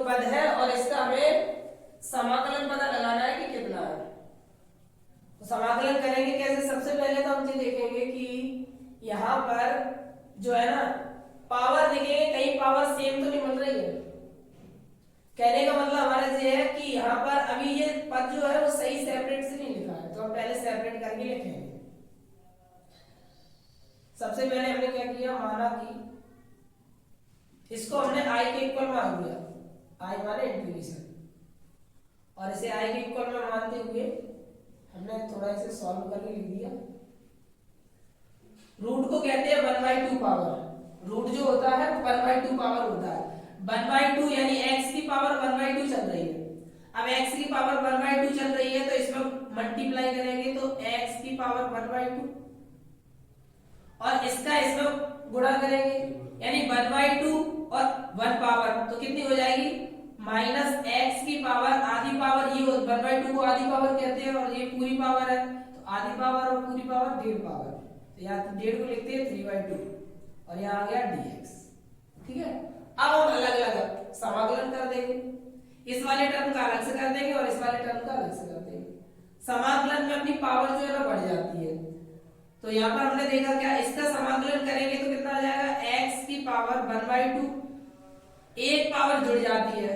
पद है और इसका हमें समाकलन पता लगाना है कि कितना है। तो समाकलन करेंगे कैसे? सबसे पहले तो हम ये देखेंगे कि यहाँ पर जो है ना पावर देखेंगे, कहीं पावर सेम तो नहीं बन रही है। कहने का मतलब हमारा ये है कि यहाँ पर अभी ये पद जो है वो सही सेपरेट से नहीं लिखा है, तो हम पहले सेपरेट करके लिखेंगे। सबसे पहले हमने क्या किया, माना कि इसको हमने i के इक्वल मान दिया, i माने इंटीग्रेशन, और इसे i के इक्वल में मानते हुए हमने थोड़ा इसे सॉल्व करके लिख दिया। रूट को कहते हैं 1/2 पावर। रूट जो होता है 1/2 पावर होता है। 1/2 यानी x की पावर 1/2 चल रही है। अब x की पावर 1/2 चल रही है तो इसमें मल्टीप्लाई करेंगे तो x की पावर 1/2 और इसका इसमें गुणा करेंगे यानी 1/2 और 1 पावर तो कितनी हो जाएगी, माइनस x की पावर आधी पावर। ये 1/2 को आधी पावर कहते हैं और ये पूरी पावर है, तो आधी पावर और पूरी पावर 1/2 पावर। तो यहाँ 1/2 को लिखते हैं 3/2 और यहाँ आ गया dx। ठीक है, अब हम अलग अलग समाकलन कर देंगे। इस वाले टर्म का अलग से कर देंगे और इस वाले टर्म का अलग से कर देंगे। समाकलन में अपनी पावर जो है ना बढ़ जाती है। तो यहाँ पर हमने देखा क्या, इसका समाकलन करेंगे तो कितना आ जाएगा, x की पावर 1/2, एक पावर जुड़ जाती है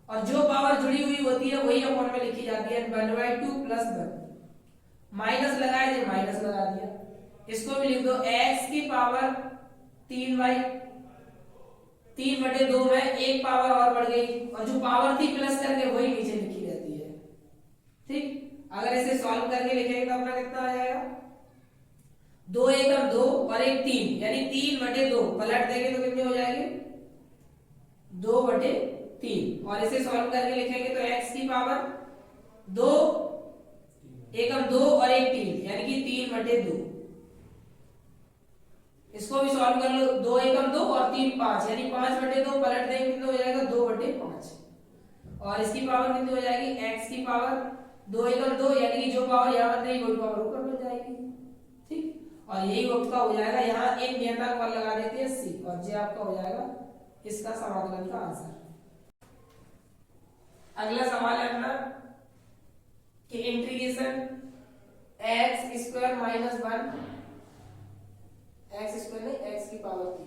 और जो पावर जुड़ी हुई होती है वही अपॉन में लिखी जाती है, 1/2 प्लस 1। माइनस लगाए थे, माइनस लगा दिया। इसको भी लिख दो, x की पावर 3/2 में एक पावर और बढ़ गई और जो पावर थी प्लस करके वही नीचे लिखी रहती है। ठीक, अगर इसे सॉल्व करके लिखेंगे तो अपना कितना आ जाएगा, 2 एकम 2 और 1 3 यानी 3/2 पलट देंगे तो कितनी हो जाएगी, 2/3 और इसे सॉल्व करके लिखेंगे तो x की पावर 2 एकम 2 और 1 3 यानी कि 3/2। इसको भी सॉल्व कर लो, 2 एकम 2 और 3 5 यानी 5/2 पलट देंगे कितना हो जाएगा, 2/5 और इसकी पावर कितनी हो जाएगी, x की पावर 2 एकम 2 यानी कि जो पावर यहाँ बन रही वही पावर ऊपर बन जाएगी। ठीक, और यही आपका हो जाएगा, यहाँ एक नियतांक और लगा देते हैं c और ये आपका हो जाएगा इसका समाकलन का आंसर। अगला सवाल है अपना कि इंटीग्रेशन x² - 1 x² नहीं x की पावर 3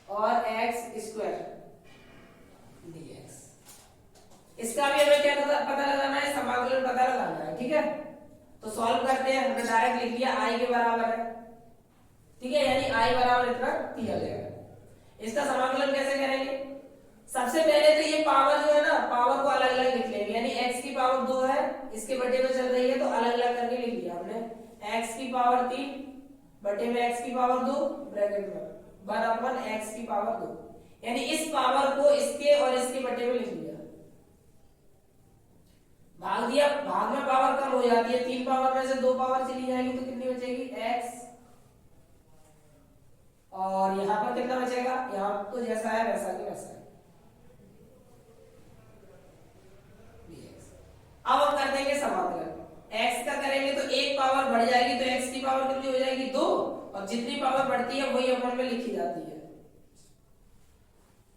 और x² dx। इसका भी हमें क्या पता लगाना है, समाकलन पता लगाना है। ठीक है, तो सॉल्व करते हैं। हमने डायरेक्ट लिख लिया i के बराबर है। ठीक है, यानी i बराबर इतना दिया गया है। इसका समाकलन कैसे करेंगे, सबसे पहले तो ये पावर जो है ना पावर को अलग अलग लिख लेंगे, यानी x की पावर 2 है, इसके बटे में चल रही है तो अलग अलग करके लिख दिया हमने। x की पावर 3 बटे में x की पावर 2 ब्रैकेट में 1/x की पावर 2 यानी इस पावर को इसके और इसके बटे में लिख दिया। भाग दिया, भाग में पावर कम हो जाती है, 3 पावर में से 2 पावर चली जाएगी तो कितनी बचेगी, x और यहाँ पर कितना बचेगा, यहाँ तो जैसा है वैसा की वैसा है। अब हम कर देंगे समाकलन, x का करेंगे तो एक पावर बढ़ जाएगी तो x की पावर कितनी हो जाएगी, 2 और जितनी पावर बढ़ती है वही अपॉन में लिखी जाती है।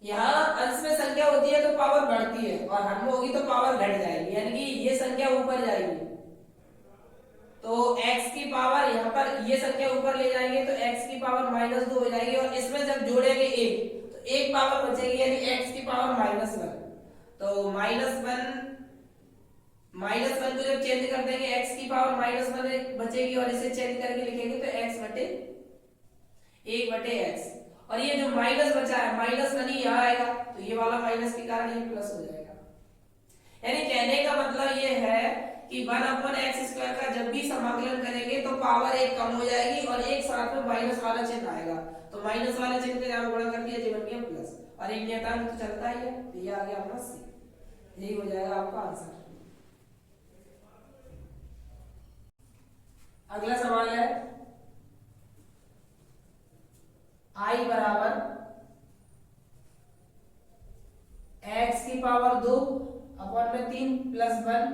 यहाँ अंश में संख्या होती है तो पावर बढ़ती है और हर में होगी तो पावर घट जाएगी, यानी कि ये संख्या ऊपर जाएगी तो x की पावर यहाँ पर ये संख्या ऊपर ले जाएंगे तो x की पावर -2 हो जाएगी और इसमें जब जोड़ेंगे एक तो एक पावर बचेगी यानी x की पावर -1। तो -1 को जब चेंज कर देंगे x की पावर -1 बचेगी और इसे चेंज करके लिखेंगे तो x/1/x और ये जो माइनस बचा है -1 ही यहाँ आएगा तो ये वाला माइनस के कारण ये प्लस हो जाएगा। यानी कहने का मतलब ये है कि 1/x² का जब भी समाकलन करेंगे तो पावर एक कम हो जाएगी और एक साथ में माइनस वाला चिन्ह आएगा, तो माइनस वाले चिन्ह के जहाँ गुणा कर दिया ये बन गया प्लस और एक नियतांक तो चलता ही है, तो ये आ गया अपना c। यही हो जाएगा आपका आंसर। अगला सवाल है i बराबर x की पावर 2 अपॉन में 3 प्लस 1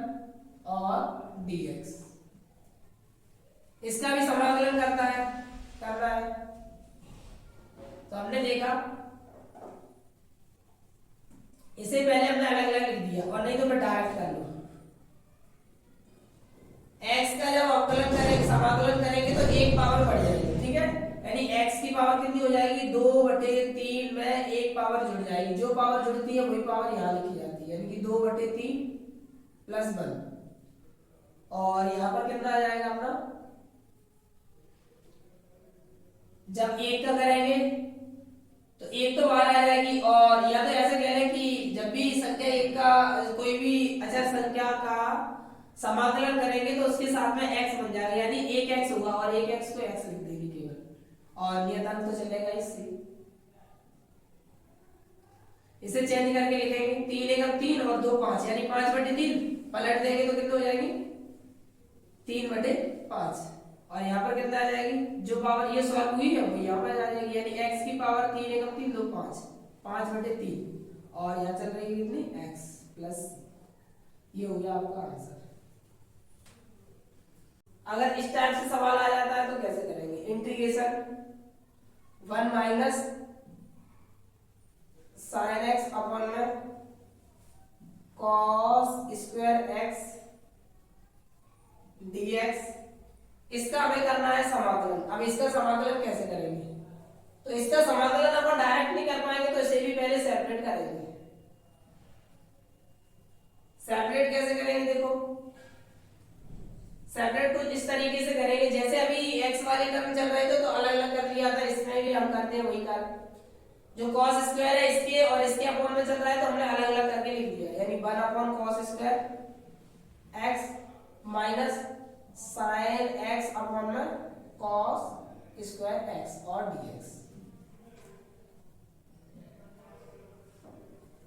और dx। इसका भी समाकलन करना है। तो हमने देखा इससे पहले हमने अलग अलग लिख दिया, और नहीं तो मैं डायरेक्ट कर लूँ। x का जब अवकलन करेंगे, समाकलन करेंगे तो एक पावर बढ़ जाएगी, ठीक है, यानी x की पावर कितनी हो जाएगी, 2/3 में एक पावर जुड़ जाएगी, जो पावर जुड़ती है वही पावर यहाँ लिखी जाती है, यानी कि 2/3 प्लस 1, और यहाँ पर कितना आ जाएगा अपना, जब एक का करेंगे तो एक तो बाहर आ जाएगी, और या तो ऐसे कह लें कि जब भी संख्या एक का कोई भी अचर संख्या का समाकलन करेंगे तो उसके साथ में x बन जाएगा, यानी एक x होगा, और एक x को x लिख देंगे केवल, और नियतांक तो चलेगा इससे, इसे चेंज करके लिखेंगे 3 एकम 3 और 2 5, यानी 5/3 पलट देंगे तो कितने हो जाएगी 3/5, और यहाँ पर कितना आ जाएगी, जो पावर ये सॉल्व हुई है वो यहाँ पर आ जाएगी, यानी x की पावर 3 एकम 3 2 5, 5/3, और यहाँ चल रही है कितनी x प्लस, ये हो गया आपका आंसर। अगर इस टाइप से सवाल आ जाता है तो कैसे करेंगे, integration 1 minus sine x upon में कॉस स्क्वायर एक्स dx, इसका हमें करना है समाकलन। अब इसका समाकलन कैसे करेंगे, तो इसका समाकलन अपन डायरेक्ट नहीं कर पाएंगे, तो इसे भी पहले सेपरेट करेंगे। सेपरेट कैसे करेंगे, देखो सेपरेट कुछ इस तरीके से करेंगे, जैसे अभी x वाले टर्म चल रहे थे तो अलग अलग कर लिया था, इसमें भी हम करते हैं वही कर, जो cos स्क्वायर है इसके और इसके अपॉन में चल रहा है तो हमने अलग अलग करके लिख दिया, यानी 1 cos square x minus sine x upon में cos स्क्वायर x और dx,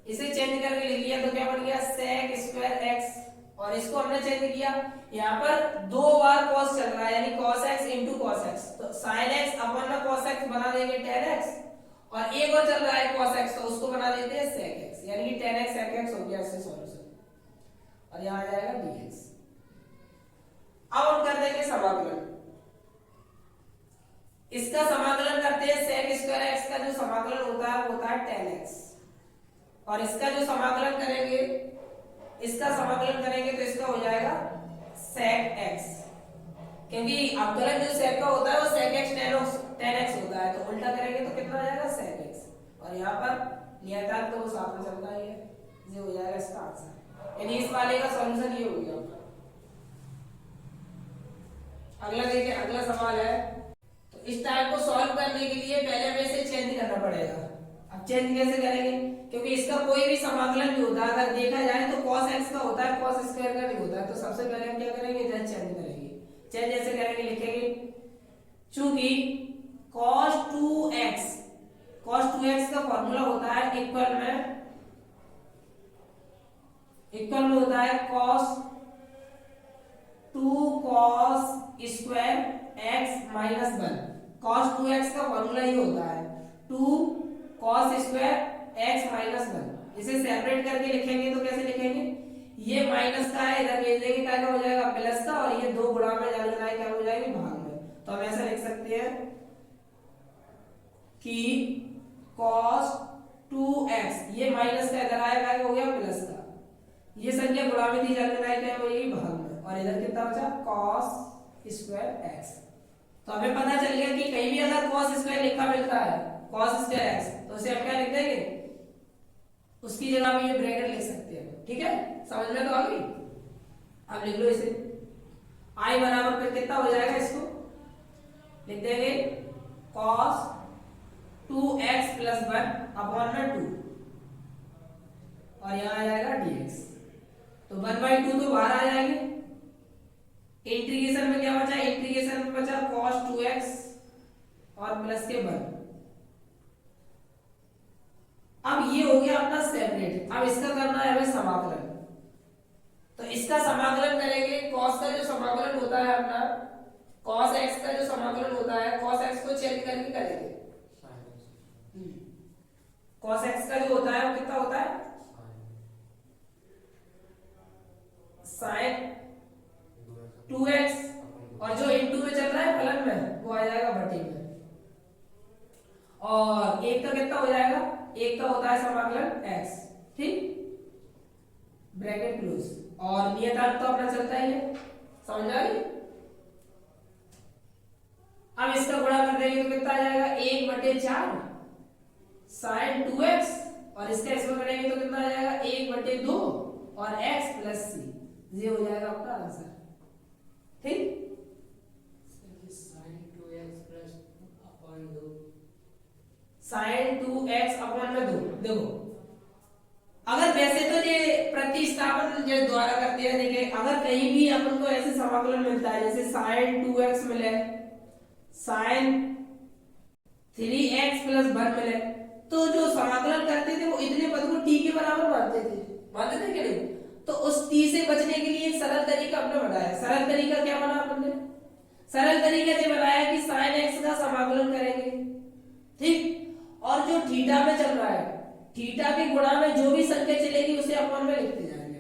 इसे चेंज करके लिख लिया तो क्या बन गया sec स्क्वायर x, और इसको हमने चेंज किया, यहाँ पर 2 बार cos चल रहा है, यानी cos x into cos x, तो sin x अपॉन में cos x बना देंगे tan x, और एक और चल रहा है cos x तो उसको बना देते हैं sec x, यानी कि tan x sec x हो गया इससे सॉल्यूशन, और यहाँ आ जाएगा dx। अब हम कर देंगे समाकलन, इसका समाकलन करते हैं, sec स्क्वायर x का जो समाकलन होता है वो होता है tan x, और इसका जो समाकलन करेंगे, इसका समाकलन करेंगे तो इसका हो जाएगा sec x, क्योंकि अवकलन जो sec का होता है वो sec x tan x होता है, तो उल्टा करेंगे तो कितना आ जाएगा sec x, और यहाँ पर नियतांक तो वो साथ में चलता ही है, ये हो जाएगा इसका आंसर, यानी इस वाले का सॉल्यूशन ये हो गया। अगला देखिए, अगला सवाल है, तो इस टाइप को सॉल्व करने के लिए पहले हमें इसे चेंज करना पड़ेगा। अब चेंज कैसे करेंगे, क्योंकि इसका कोई भी समाकलन भी होता है अगर देखा जाए तो cos x का होता है, cos स्क्वायर का नहीं होता है, तो सबसे पहले हम क्या करेंगे, इधर चेंज करेंगे, चेंज जैसे करेंगे लिखेंगे, चूंकि cos 2x का फॉर्मूला होता है इक्वल में होता है cos 2 cos square x minus 1, cos 2x का फॉर्मूला ही होता है 2 cos स्क्वायर x माइनस 1, इसे सेपरेट करके लिखेंगे तो कैसे लिखेंगे, ये माइनस का है इधर भेज देंगे, क्या हो जाएगा प्लस का, और ये 2 गुणा में डालना है क्या हो जाएगी भाग में, तो हम ऐसा लिख सकते हैं कि cos 2x, ये माइनस का इधर आएगा क्या हो गया प्लस का, ये संख्या गुणा में दी जाने है क्या हो जाएगी भाग में, और इधर कितना बचा cos स्क्वायर x, तो हमें पता चल गया कि कहीं भी अगर cos स्क्वायर लिखा मिलता है cos स्क्वायर x, तो उसे हम क्या लिख देंगे, उसकी जगह में ये ब्रैकेट लिख सकते हैं, ठीक है, समझ में तो आ गई। अब लिख लो इसे, i बराबर फिर कितना हो जाएगा, इसको लिख देंगे cos 2x प्लस 1 अपॉन में 2, और यहाँ आ जाएगा dx, तो 1/2 तो बाहर आ जाएंगे, इंटीग्रेशन में क्या बचा, इंटीग्रेशन में बचा cos 2x और प्लस के 1। अब ये हो गया अपना सेपरेट, अब इसका करना है हमें समाकलन, तो इसका समाकलन करेंगे, cos का जो समाकलन होता है अपना, cos x का जो समाकलन होता है, cos x को चेंज करके करेंगे, cos x का जो होता है वो कितना होता है sin 2x, और जो इनटू में चल रहा है फलन में वो आ जाएगा बटे में, और एक का कितना हो जाएगा, एक का होता है समाकलन x, ठीक, ब्रैकेट क्लोज, और नियतांक तो अपना चलता ही है, समझ आ गई। अब इसका गुणा कर देंगे तो कितना आ जाएगा, 1/4 साइन 2x, और इसका इसमें करेंगे तो कितना आ जाएगा, 1/2 और x प्लस सी, ये हो जाएगा आपका आंसर। ठीक, sine 2x plus upon 2, sine 2x upon में 2। देखो अगर वैसे तो ये प्रतिस्थापन जो द्वारा करते हैं, देखिए अगर कहीं भी अपन को ऐसे समाकलन मिलता है, जैसे साइन 2x मिले, साइन 3x प्लस 1 मिले, तो जो समाकलन करते थे वो इतने पद को t के बराबर मानते थे कि नहीं। तो उस t से बचने के लिए एक सरल तरीका हमने बनाया। सरल तरीका क्या बना अपन ने, सरल तरीका ये बनाया कि sin x का समाकलन करेंगे, ठीक, और जो थीटा में चल रहा है, थीटा के गुणा में जो भी संख्या चलेगी उसे अपॉन में लिखते जाएंगे,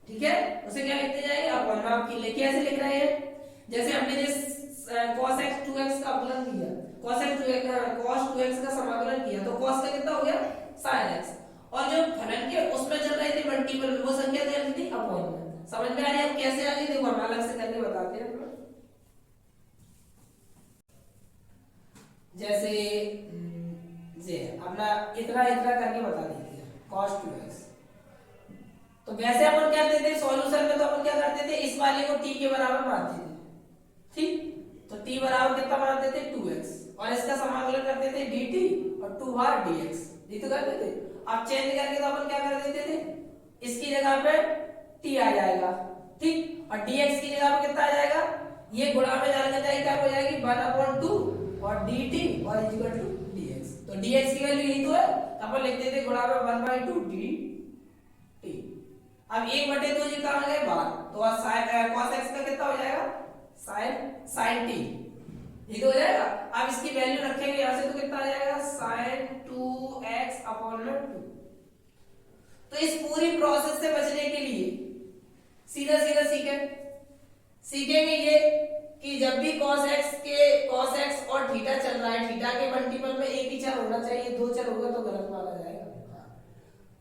ठीक है, उसे क्या लिखते जाएंगे, अपॉन में। आप कैसे लिख रहे हैं, जैसे हमने cos x 2x का अवकलन किया, cos x का समाकलन किया, तो cos का कितना हो गया, sin x, और जो फलन के उसमें चल रही थी मल्टीपल, वो संख्या चल थी अपॉन में। समझ में आ रही है अब कैसे आ गई, देखो हम अलग से करके बताते हैं। जैसे ये अपना इतना करके बता दीजिए cos 2x, तो वैसे अपन क्या करते थे सॉल्यूशन में, तो अपन क्या करते थे, इस वाले को t के बराबर मानते थे, ठीक, तो t बराबर कितना मानते थे 2x, और इसका समाकलन करते थे dt और 2 बार dx, ये तो करते थे। अब चेंज करके तो अपन क्या कर देते थे, इसकी जगह पे t आ जाएगा, ठीक, और dx की जगह पे कितना आ जाएगा, ये गुणा में जाने जाएगी, क्या हो जाएगी 1/2 और dt और इक्वल टू dx, तो dx की वैल्यू यही तो है, अपन लिख देते गुणा में 1/2 dt। अब 1/2 जी कहां गए बाहर, तो cos x का कितना हो जाएगा, sin t, ये तो हो जाएगा। अब इसकी वैल्यू रखेंगे यहां से तो कितना आ जाएगा, sin 2x अपॉन में 2। तो इस पूरी प्रोसेस से बचने के लिए सीधा सीखेंगे ये कि जब भी cos x और थीटा चल रहा है, थीटा के मल्टीपल में एक ही चर होना चाहिए, दो चर होगा तो गलत माना जाएगा।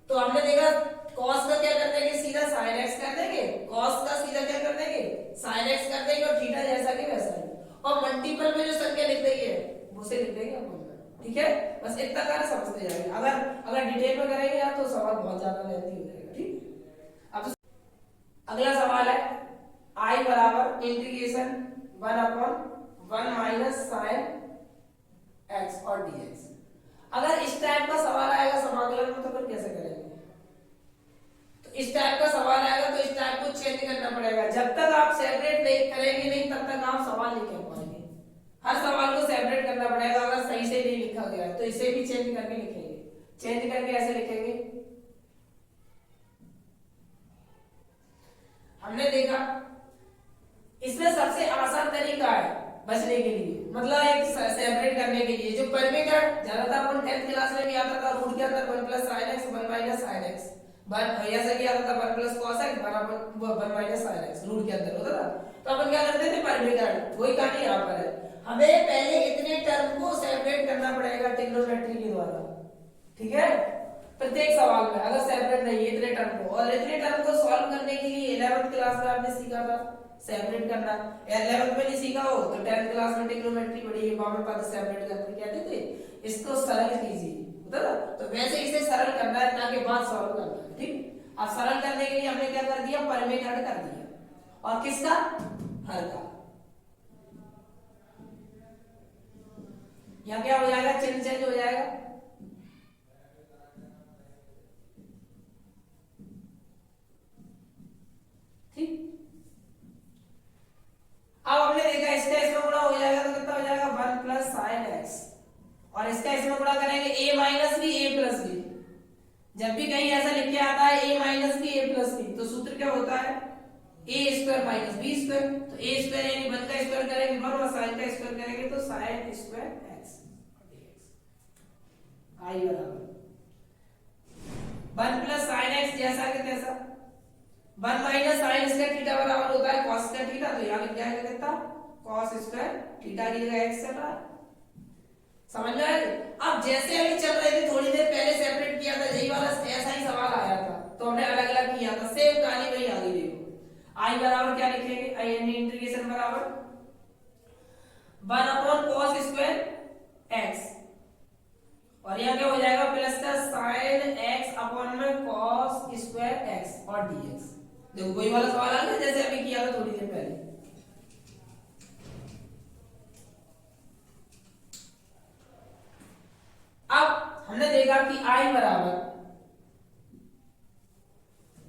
तो हमने देखा cos का क्या कर देंगे, सीधा sin x कर देंगे, cos का सीधा क्या कर देंगे, sin x कर देंगे, और थीटा जैसा कि वैसा ही, और मल्टीपल में जो संख्या लिख रही है उसे लिख देंगे अपन, ठीक है, बस इतना कार्य समझते जाएंगे। अगर डिटेल में करेंगे यार तो सवाल बहुत ज्यादा लेंथी हो जाएगा, ठीक। अब अगला सवाल है I बराबर इंटीग्रेशन 1/1 माइनस साइन x और dx। अगर इस टाइप का सवाल आएगा समाकलन में तो फिर कैसे करेंगे, तो इस टाइप का सवाल आएगा तो इस टाइप को चेंज करना पड़ेगा। जब तक आप सेपरेट नहीं करेंगे नहीं तब तक आप सवाल नहीं कर पाएंगे, हर सवाल को सेपरेट करना पड़ेगा। अगर सही से नहीं लिखा गया तो इसे भी चेंज करके लिखेंगे, चेंज करके ऐसे लिखेंगे। हमने देखा इसमें सबसे आसान तरीका है बचने के लिए, मतलब एक सेपरेट करने के लिए, जो परिमीकरण ज्यादातर अपन 10th क्लास में भी आता था, रूट के अंदर 1 plus sin x 1 minus sin x, ऐसा भी आता था 1 plus cos x 1 minus sin x, root के अंदर होता था। तो अपन क्या करते थे परिमीकरण, वही कहानी यहाँ पर है। हमें पहले इतने टर्म को सेपरेट करना पड़ेगा ट्रिग्नोमेट्री के द्वारा, ठीक है, प्रत्येक सवाल में अगर सेपरेट नहीं है इतने टर्म को, और इतने टर्म को सॉल्व करने के लिए 11th क्लास में आपने सीखा था सेपरेट करना, 11th में नहीं सीखा हो तो 10th क्लास में ट्रिग्नोमेट्री पढ़ी है, वहां पर सेपरेट करके कहते थे इसको सरल कीजिए, होता था। तो वैसे इसे सरल करना है ताकि बाद सॉल्व करना है, ठीक। अब सरल करने के लिए हमने क्या कर दिया, परिमीकरण कर दिया, और किसका, हर का। यहाँ क्या हो जाएगा, चिन्ह चेंज हो जाएगा, ठीक। अब हमने देखा इसका इसमें गुणा हो जाएगा तो कितना हो जाएगा 1 प्लस साइन एक्स, और इसका इसमें गुणा करेंगे a minus B a plus B. जब भी कहीं ऐसा लिख के आता है a minus B a plus B तो सूत्र क्या होता है a square minus B square. तो a स्क्वायर यानी 1 का स्क्वायर करेंगे 1 और साइन का स्क्वायर करेंगे तो sine square x dx। i बराबर 1 प्लस साइन x जैसा कि तैसा, 1 माइनस साइन स्क्वायर थीटा बराबर होता है cos स्क्वायर थीटा, तो यहां लिख जाएगा कितना cos स्क्वायर थीटा की जगह x चल रहा है, समझ में आया। अब जैसे अभी चल रहे थे थोड़ी देर पहले सेपरेट किया था, यही वाला ऐसा ही सवाल आया था तो हमने अलग अलग किया था, सेम आई बराबर क्या लिखेंगे, आई यानी इंटीग्रेशन बराबर 1 अपॉन कॉस स्क्वायर एक्स, और यहाँ क्या हो जाएगा प्लस का साइन एक्स अपॉन में कॉस स्क्वायर एक्स और डीएक्स। देखो वही वाला सवाल आ गया जैसे अभी किया था थोड़ी देर पहले। अब हमने देखा कि आई बराबर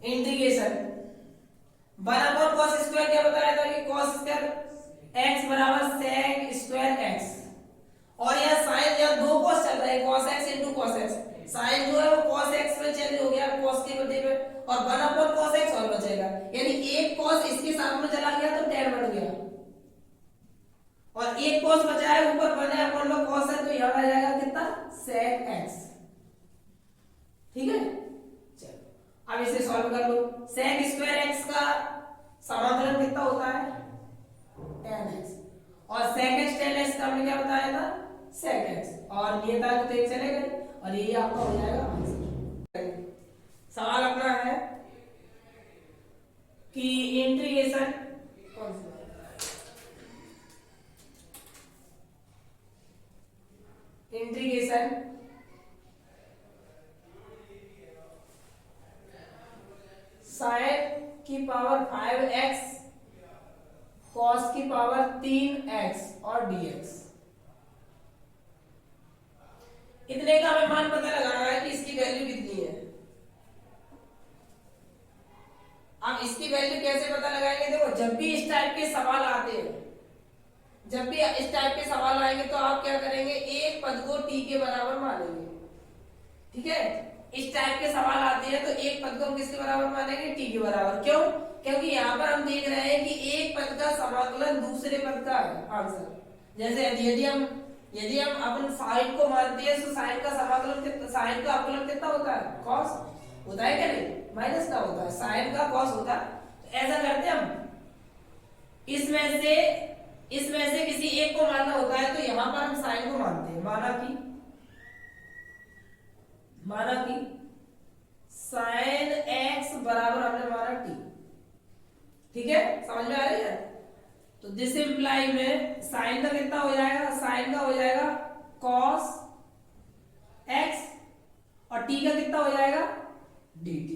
इंटीग्रेशन 1 अपॉन कॉस स्क्वायर क्या बताया था कि कॉस स्क्वायर एक्स बराबर सेक स्क्वायर एक्स, और यहाँ साइन या दो कॉस चल रहा है cos X into cos X, sine जो है वो कॉस एक्स में चेंज हो गया कॉस के बदले में, और 1 अपॉन कॉस एक्स और बचेगा, यानी एक कॉस इसके साथ में चला गया तो tan बन गया, और एक कॉस बचा है ऊपर 1 अपॉन में कॉस है तो यहाँ आ जाएगा कितना सेक एक्स। ठीक है, चलो अब इसे सॉल्व कर लो। सेक स्क्वायर एक्स का समाकलन कितना होता है tan x, और sec x tan x का हमने क्या बताया था sec x, और नियतांक तो एक चले गए और यही आपका हो जाएगा आंसर। सवाल अपना है कि इंटीग्रेशन sin की पावर 5x cos की पावर 3x और dx, इतने का हमें मान पता लगाना है कि इसकी वैल्यू कितनी है। अब इसकी वैल्यू कैसे पता लगाएंगे, देखो जब भी इस टाइप के सवाल आते हैं, जब भी इस टाइप के सवाल आएंगे तो आप क्या करेंगे, एक पद को t के बराबर मानेंगे। ठीक है, इस टाइप के सवाल आते हैं तो एक पद को हम किसके बराबर मानेंगे, t के बराबर। क्यों, क्योंकि यहाँ पर हम देख रहे हैं कि एक पद का समाकलन दूसरे पद का है आंसर। जैसे यदि हम अपन साइन को मानते हैं तो साइन का समाकलन कितना, साइन का अवकलन कितना होता है कॉस होता है क्या, नहीं माइनस का होता है, साइन का कॉस होता है। तो ऐसा करते हैं हम, इसमें से किसी एक को मानना होता है तो यहाँ पर हम साइन को मानते हैं। माना कि साइन एक्स बराबर हमने माना t। ठीक है, समझ में आ रही है। तो दिस इंप्लाई में साइन का कितना हो जाएगा, साइन का हो जाएगा cos x और t का कितना हो जाएगा dt।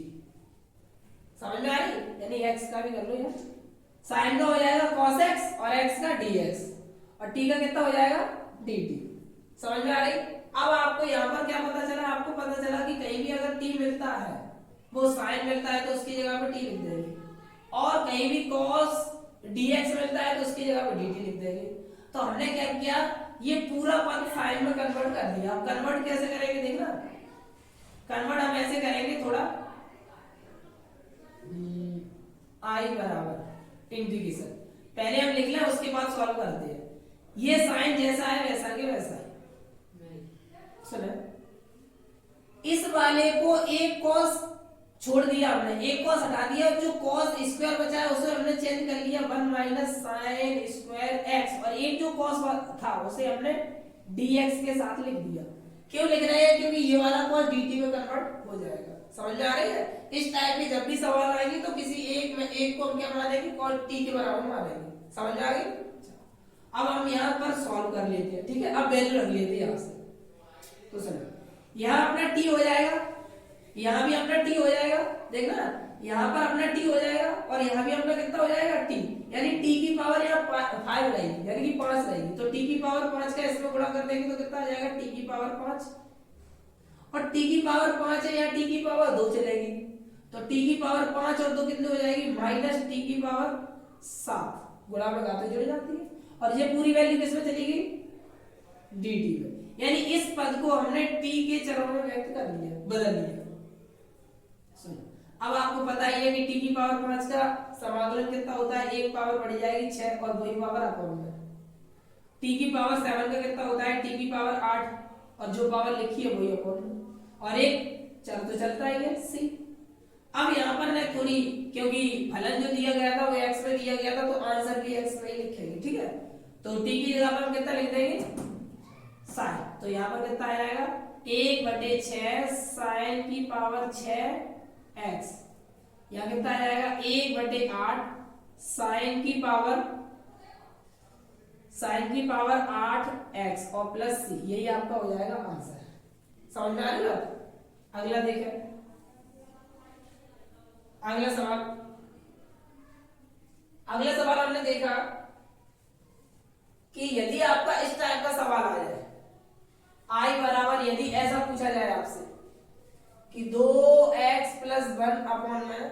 समझ में आ रही, यानी x का भी कर लो यार, साइन का हो जाएगा cos x और x का dx और t का कितना हो जाएगा dt। समझ में आ रही। अब आपको यहाँ पर क्या पता चला, आपको पता चला कि कहीं भी अगर t मिलता है, वो साइन मिलता है तो उसकी जगह पे t लिख देंगे, और कहीं भी cos dx मिलता है तो उसकी जगह पे dt लिख देंगे। तो हमने क्या किया, ये पूरा पद साइन में कन्वर्ट कर दिया। अब कन्वर्ट कैसे करेंगे देखना, कन्वर्ट हम ऐसे करेंगे थोड़ा, आई बराबर इंटीग्रेशन पहले हम लिख लें उसके बाद सॉल्व करते हैं। ये साइन जैसा है वैसा के वैसा है। सुने, इस वाले को एक cos छोड़ दिया हमने, एक cos हटा दिया, जो cos स्क्वायर बचा है उसे हमने चेंज कर लिया 1 माइनस साइन स्क्वायर एक्स, और एक जो cos था उसे हमने dx के साथ लिख दिया। क्यों लिख रहे हैं, क्योंकि ये वाला cos dt में कन्वर्ट हो जाएगा। समझ में आ रही है। इस टाइप के जब भी सवाल आएंगे तो किसी एक को हम क्या मानेंगे, cos t के बराबर मानेंगे। समझ में आ गई। अब हम यहाँ पर सॉल्व कर लेते हैं। ठीक है, अब वैल्यू रख लेते हैं यहाँ से। तो चलो यहाँ अपना t हो जाएगा, यहाँ भी अपना t हो जाएगा, देखना यहाँ पर अपना t हो जाएगा और यहाँ भी अपना कितना हो जाएगा t, यानी t की पावर यहाँ 5 रहेगी, यानी कि 5 रहेगी। तो t की पावर 5 का इसमें गुणा कर देंगे तो कितना आ जाएगा, t की पावर 5, और t की पावर 5 है, यहाँ t की पावर 2 चलेगी, तो t की पावर 5 और 2 कितने हो जाएगी, माइनस t की पावर 7, गुणा में घातें जुड़ जाती है, और ये पूरी वैल्यू किसमें चली गई, dt में। यानी इस पद को हमने t के चरों में व्यक्त कर लिया, बदल लिया। अब आपको पता ही है कि t की पावर 5 का समाकलन कितना होता है, एक पावर बढ़ जाएगी 6 और 2 पावर अपॉन में। t की पावर 7 का कितना होता है, t की पावर 8 और जो पावर लिखी है वही अपॉन में, और एक चल तो चलता ही है c। अब यहाँ पर ना थोड़ी, क्योंकि फलन जो दिया गया था वो x में दिया गया था तो आंसर भी x में ही लिखेंगे। ठीक है, तो t की जगह पर हम कितना लिख देंगे, साइन। तो यहाँ पर कितना आ जाएगा, 1/6 साइन की पावर 6 x, यहाँ कितना आ जाएगा 1/8 साइन की पावर 8x और प्लस c, यही आपका हो जाएगा आंसर। समझ में आ रही बात? अगला देखें, अगला सवाल हमने देखा कि यदि आपका इस टाइप का सवाल आ जाए, i बराबर, यदि ऐसा पूछा जाए आपसे कि 2x प्लस 1 अपॉन में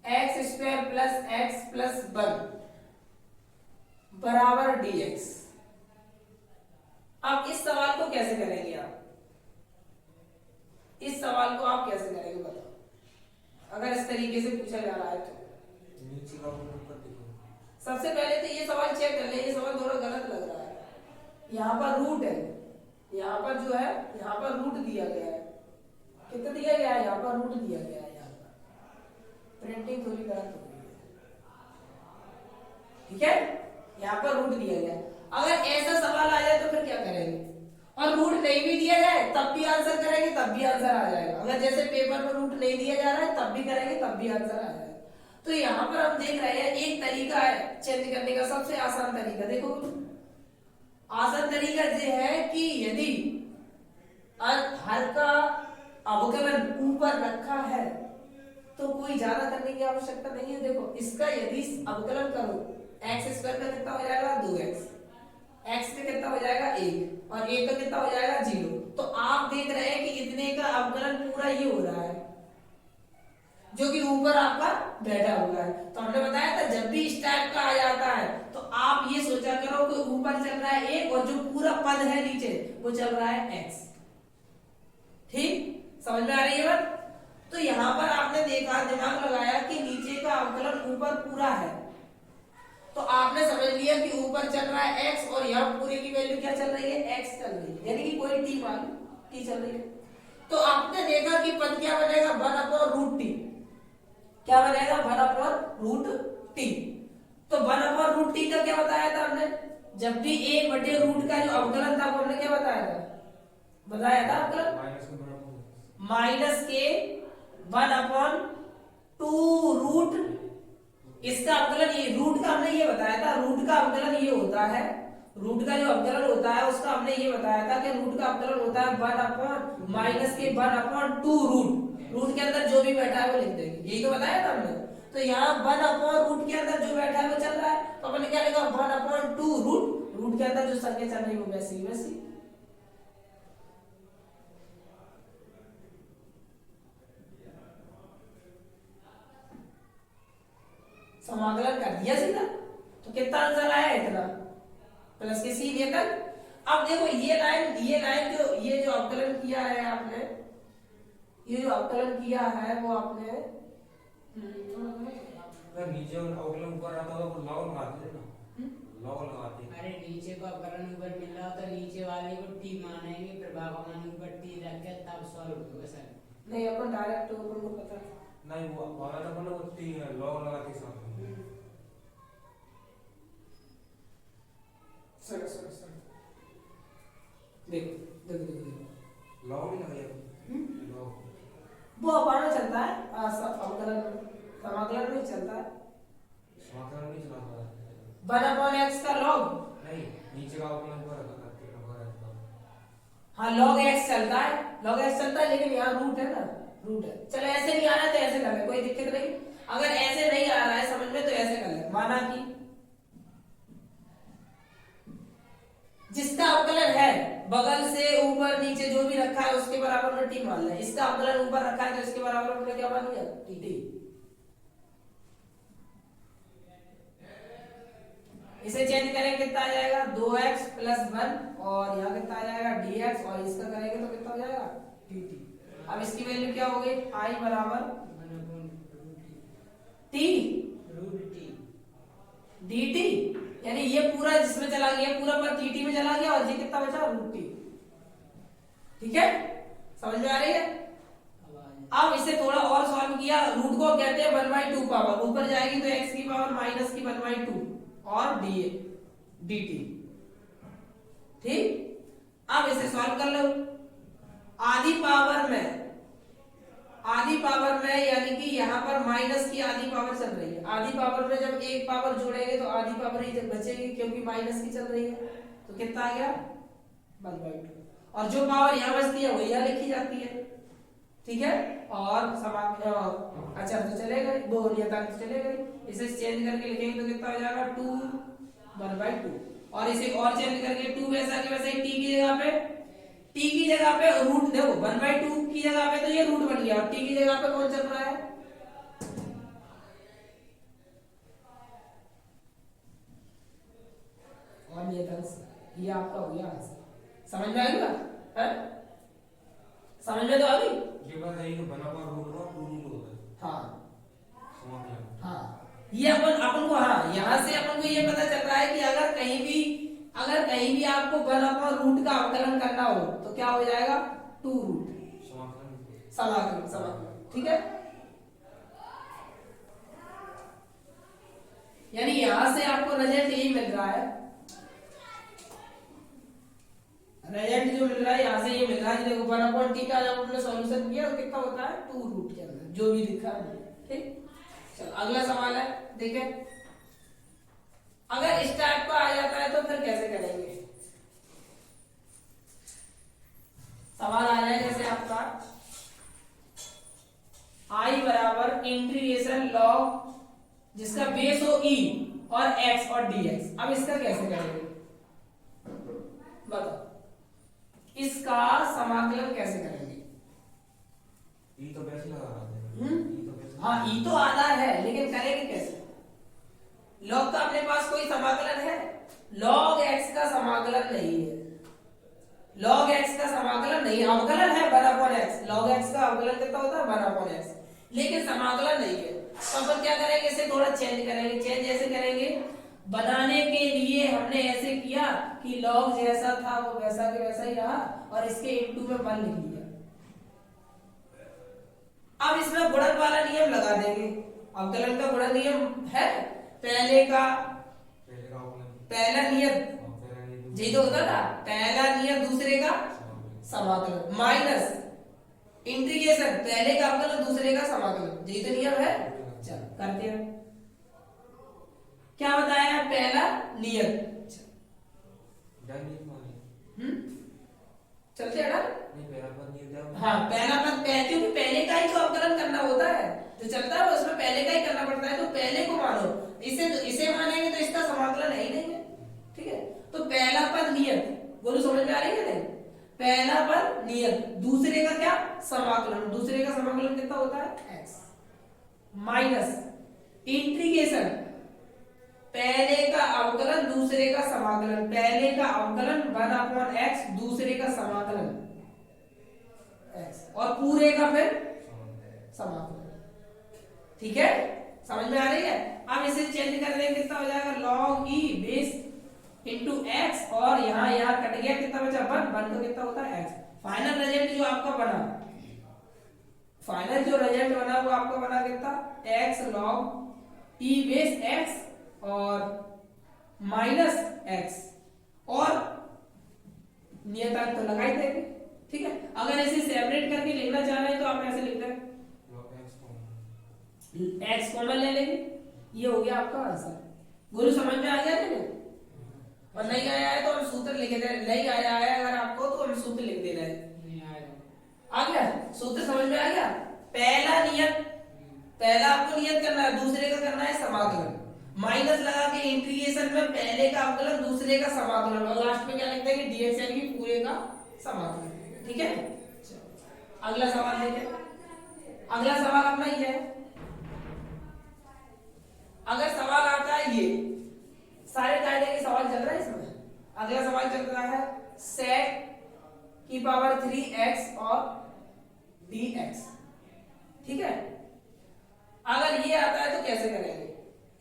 x square plus x plus 1 बराबर dx, अब इस सवाल को कैसे करेंगे आप? इस सवाल को आप कैसे करेंगे बताओ, अगर इस तरीके से पूछा जा रहा है तो? नीचे का ऊपर देखो। सबसे पहले तो ये सवाल चेक कर ले, ये सवाल थोड़ा गलत लग रहा है। यहाँ पर रूट है, यहाँ पर जो है, यहाँ पर रूट दिया गया है। कितना दिया गया है? यहाँ पर रूट दिया गया है। यहाँ पर प्रिंटिंग थोड़ी गलत हो गई है, ठीक है? यहाँ पर रूट दिया गया है। अगर ऐसा सवाल आ जाए तो फिर क्या करेंगे? और रूट नहीं भी दिया जाए तब भी आंसर करेंगे, तब भी आंसर आ जाएगा। अगर जैसे पेपर में रूट नहीं दिया जा रहा है तब भी करेंगे, तब भी आंसर आ जाएगा। तो यहाँ पर हम देख रहे हैं एक तरीका है चेंज करने का, सबसे आसान तरीका। देखो, आसान तरीका ये है कि यदि हर का अवकलन ऊपर रखा है तो कोई ज्यादा करने की आवश्यकता नहीं है। देखो, इसका यदि अवकलन करो, एक्स स्क्वायर का कितना हो जाएगा? 2x, एक्स का कितना हो जाएगा? 1, और 1 का कितना हो जाएगा? 0। तो आप देख रहे हैं कि इतने का अवकलन पूरा ये हो रहा है जो कि ऊपर आपका बैठा हुआ है। तो हमने बताया था जब भी इस टाइप का आ जाता है तो आप ये सोचा करो कि ऊपर चल रहा है 1 और जो पूरा पद है नीचे वो चल रहा है x। ठीक, समझ में आ रही है बात? तो यहाँ पर आपने देखा, दिमाग लगाया कि नीचे का अवकलन ऊपर पूरा है, तो आपने समझ लिया कि ऊपर चल रहा है x और यहाँ पूरे की वैल्यू क्या चल रही है? x चल रही है, यानी कि कोई t मान t चल रही है। तो आपने देखा कि पद क्या बनेगा? 1/√t। क्या बनेगा? 1/√t। तो 1/√t का क्या बताया था हमने? जब भी 1/रूट का जो अवकलन था वो हमने क्या बताया था? अवकलन माइनस के 1/2 रूट, इसका अवकलन ये रूट का हमने ये बताया था, रूट का अवकलन ये होता है, रूट का जो अवकलन होता है उसका हमने ये बताया था कि रूट का अवकलन होता है 1/2 रूट के अंदर जो भी बैठा है वो लिख देंगे, यही तो बताया था हमने। तो यहाँ 1/रूट के अंदर जो बैठा है वो चल रहा है, तो अपने क्या लिखा? 1/2 रूट के अंदर जो संख्या चल रही है वो वैसी वैसी। समाकलन कर दिया सीधा, तो कितना आंसर आया? इतना, प्लस के सी लेकर। अब देखो ये लाइन जो ये जो अवकलन किया है आपने, ये जो अवकलन किया है वो आपने नीचे अवकलन ऊपर आता होगा तो लॉग लगाते ना, लॉग लगाते। अरे नीचे को अवकलन ऊपर मिल रहा तो नीचे वाले को t मानेंगे, फिर भागमान ऊपर t रख के तब सॉल्व होगा सर। नहीं, अपन डायरेक्ट ऊपर को पता नहीं, वो वाला तो बना वो लॉग लगाते साथ में। सर देखो लॉग नहीं लगाया, लॉग वो अपाना चलता है, अवकलन समाकलन नहीं चलता है। समाकलन नहीं चलाता है। 1/x का लॉग, नहीं, नीचे का अवकलन ऊपर रखा था। हाँ log x चलता है, लेकिन यहाँ रूट है ना, रूट है। चलो ऐसे नहीं आ रहा है तो ऐसे कर ले, कोई दिक्कत नहीं। अगर ऐसे नहीं आ रहा है समझ में तो ऐसे कर ले, माना कि जिसका अवकलन है बगल से ऊपर नीचे जो भी रखा है उसके बराबर में t मान ले। इसका अवकलन ऊपर रखा है तो इसके बराबर हमने क्या मान लिया? t। इसे चेंज करेंगे कितना आ जाएगा? 2x प्लस 1 और यहाँ कितना आ जाएगा? dx, और इसका करेंगे तो कितना हो जाएगा? dt। अब इसकी वैल्यू क्या हो गई? i बराबर t dt, यानी ये पूरा जिसमें चला गया, पूरा पर dt में चला गया और ये कितना बचा? √t। ठीक है, समझ में आ रही है? अब इसे थोड़ा और सॉल्व किया, रूट को कहते हैं 1/2 पावर, ऊपर जाएगी तो x की पावर माइनस की 1/2 और dt। ठीक, अब इसे सॉल्व कर लो। आधी पावर में यानी कि यहां पर माइनस की आधी पावर चल रही है, आधी पावर में जब एक पावर जोड़ेंगे तो आधी पावर ही बचेगी, क्योंकि माइनस की चल रही है। तो कितना आ गया 1/2, और जो पावर यहाँ बचती है वो यहाँ लिखी जाती है, ठीक है। और अच्छा तो चलेगा, वो नियतांक चले गए, इसे चेंज करके लिखेंगे तो कितना हो जाएगा 2 1/2, और इसे और चेंज करके 2 वैसा के वैसे टी की जगह पे, टी की जगह पे रूट, देखो 1/2 की जगह पे तो ये रूट बन गया, और टी की जगह पे कौन चल रहा है, और नियतांक। ये आपका हो गया आंसर। समझ में आ गया है? समझ में तो आ गई। ये बात है, ये बना हुआ रूट होता है। हाँ समाकलन। हाँ, ये अपन को, हाँ यहाँ से अपन को ये पता चल रहा है कि अगर कहीं भी आपको 1/रूट का अवकलन करना हो तो क्या हो जाएगा 2 रूट, समाकलन, ठीक है। यानी यहां से आपको रिजल्ट यही मिल रहा है, रिजल्ट जो मिल रहा है यहां से ये मिल रहा है। देखो 1/t का जब हमने सॉल्यूशन किया तो कितना होता है 2 रूट के अंदर, जो भी लिखा है, ठीक। चलो अगला सवाल है, देखें अगर इस टाइप का आ जाता है तो फिर कैसे करेंगे। सवाल आ जाए जैसे आपका i बराबर इंटीग्रेशन लॉग जिसका बेस हो e और x और dx। अब इसका कैसे करेंगे बताओ, इसका समाकलन कैसे करेंगे। ई तो वैसे लगा रहा है। हाँ ई तो आधा है, लेकिन करेंगे कैसे। लॉग का अपने पास कोई समाकलन है, लॉग x का समाकलन नहीं है, लॉग x का समाकलन नहीं, अवकलन है 1/x, लॉग x का अवकलन कितना होता है 1/x, लेकिन समाकलन नहीं है। तो अपन क्या करेंगे, इसे थोड़ा चेंज करेंगे। चेंज ऐसे करेंगे, बनाने के लिए हमने ऐसे किया कि लॉग जैसा था वो वैसा के वैसा ही रहा, और इसके इनटू में 1 लिख दिया। अब इसमें गुणन वाला नियम लगा देंगे। अवकलन का गुणन नियम है, पहला नियत जी तो होता था, पहला नियत दूसरे का समाकलन, माइनस इंटीग्रेशन पहले का अवकलन दूसरे का समाकलन, यही तो नियम है। चलो करते हैं, क्या बताया पहला नियत, चलते हैं ना। हाँ पहला पद, क्योंकि पहले का ही तो अवकलन करना होता है, जो चलता है उसमें पहले का ही करना पड़ता है, तो पहले को मानो, इसे मानेंगे तो इसका समाकलन है ही नहीं है, ठीक है। तो पहला पद नियत, बोलो समझ में आ रही है नहीं, पहला पद नियत, दूसरे का क्या समाकलन, दूसरे का समाकलन कितना होता है x, माइनस इंटीग्रेशन पहले का अवकलन दूसरे का समाकलन, पहले का अवकलन 1/x दूसरे का समाकलन x, और पूरे का फिर समाकलन, ठीक है। समझ में आ रही है। अब इसे चेंज कर देंगे, कितना हो जाएगा log e base into x, और यहाँ कट गया, कितना बचा 1 तो कितना होता है x। फाइनल रिजल्ट जो आपका बना, फाइनल जो रिजल्ट बना वो आपका बना कितना x log e base x और माइनस x, और नियतांक तो लगा ही देंगे, ठीक है। अगर इसे सेपरेट करके लिखना चाह रहे हैं तो आप ऐसे लिखते हैं x कॉमन ले लेंगे, ये हो गया आपका आंसर। बोलो समझ में आ गया नहीं, और नहीं आया है तो हम सूत्र लिख दे, नहीं आया है अगर आपको तो हम सूत्र लिख दे रहे हैं। आ गया सूत्र, समझ में आ गया। पहला नियत, पहला आपको नियत करना है, दूसरे का करना है समाकलन, माइनस लगा के इंटीग्रेशन में पहले का अवकलन दूसरे का समाकलन, और लास्ट में क्या लिखते हैं कि dx यानी कि पूरे का समाकलन, ठीक है। अगला सवाल देखें, अगला सवाल अपना ये है। अगर सवाल आता है, ये सारे कायदे के सवाल चल रहा है इसमें। अगला सवाल चल रहा है sec की पावर 3x और dx, ठीक है। अगर ये आता है तो कैसे करेंगे,